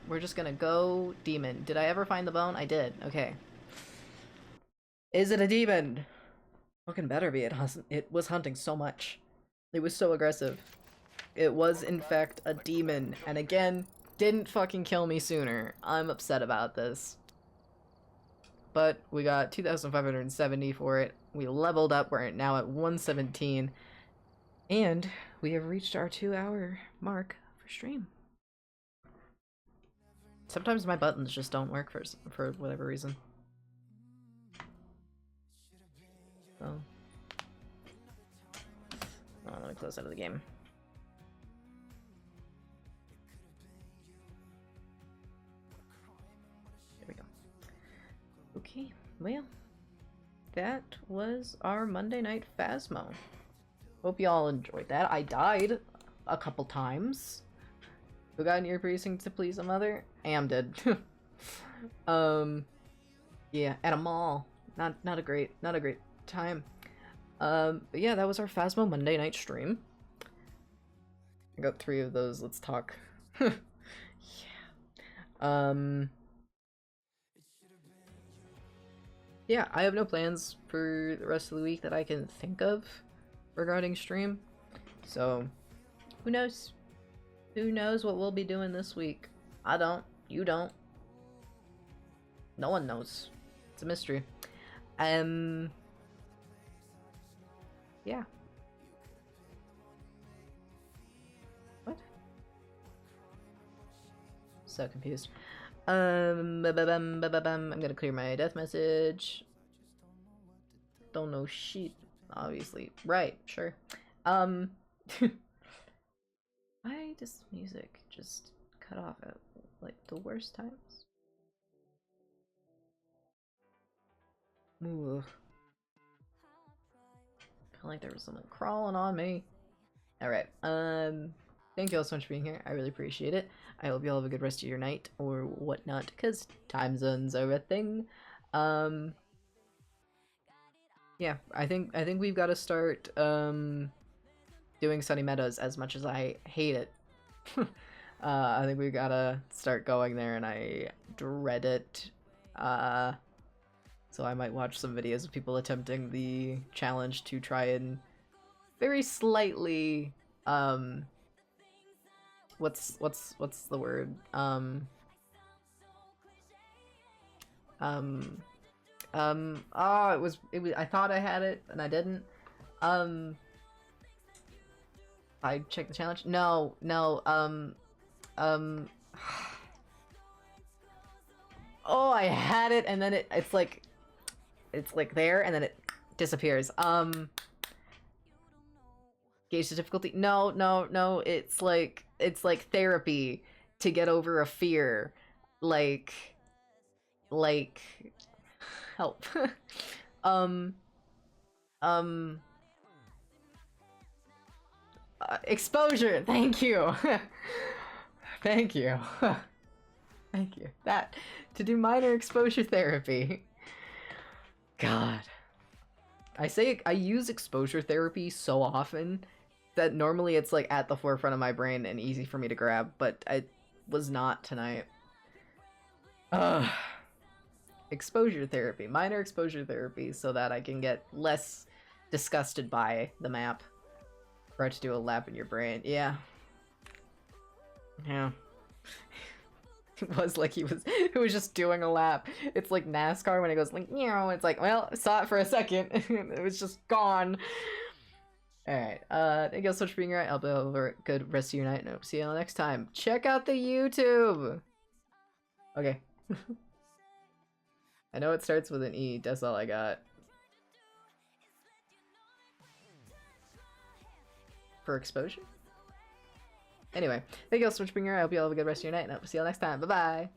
We're just gonna go demon. Did I ever find the bone? I did. Okay. Is it a demon? Fucking better be. It was hunting so much. It was so aggressive. It was, in fact, a demon. And again, didn't fucking kill me sooner. I'm upset about this. But we got 2,570 for it. We leveled up. We're now at 117. And we have reached our 2-hour mark for stream. Sometimes my buttons just don't work for whatever reason. So, I'm gonna close out of the game. There we go. Okay, well, that was our Monday night Phasmo. Hope y'all enjoyed that. I died a couple times. Who got in your precinct to please a mother? Am did. Yeah, at a mall. Not a great time. But yeah, that was our Phasmo Monday night stream. I got 3 of those. Let's talk. Yeah. Yeah, I have no plans for the rest of the week that I can think of regarding stream. So, who knows? Who knows what we'll be doing this week? I don't. You don't. No one knows. It's a mystery. Yeah. What? So confused. I'm gonna clear my death message. Don't know shit, obviously. Right, sure. Why does music just cut off at, like, the worst times? Ooh. Feel like there was something crawling on me. Alright, thank you all so much for being here. I really appreciate it. I hope you all have a good rest of your night or whatnot, because time zones are a thing. Yeah, I think we've got to start doing Sunny Meadows as much as I hate it. I think we've got to start going there, and I dread it. So I might watch some videos of people attempting the challenge to try and very slightly what's the word? Oh, it was I thought I had it and I didn't. I checked the challenge. No, oh, I had it and then it's like there and then it disappears. Gauge the difficulty. No, it's like therapy to get over a fear. Like help. Exposure. Thank you. Thank you. Thank you. That to do minor exposure therapy. God. I use exposure therapy so often that normally it's like at the forefront of my brain and easy for me to grab, but I was not tonight. Exposure therapy, minor exposure therapy, so that I can get less disgusted by the map. For it to do a lap in your brain. Yeah. Yeah. It was like it was just doing a lap. It's like NASCAR when it goes like, you know, it's like, well, I saw it for a second. It was just gone. Alright, thank you all so much for being here. I'll have a good rest of your night, and I'll see you all next time. Check out the YouTube! Okay. I know it starts with an E, that's all I got. For exposure? Anyway, thank you all so much for being here. I hope you all have a good rest of your night, and I'll see you all next time. Bye-bye!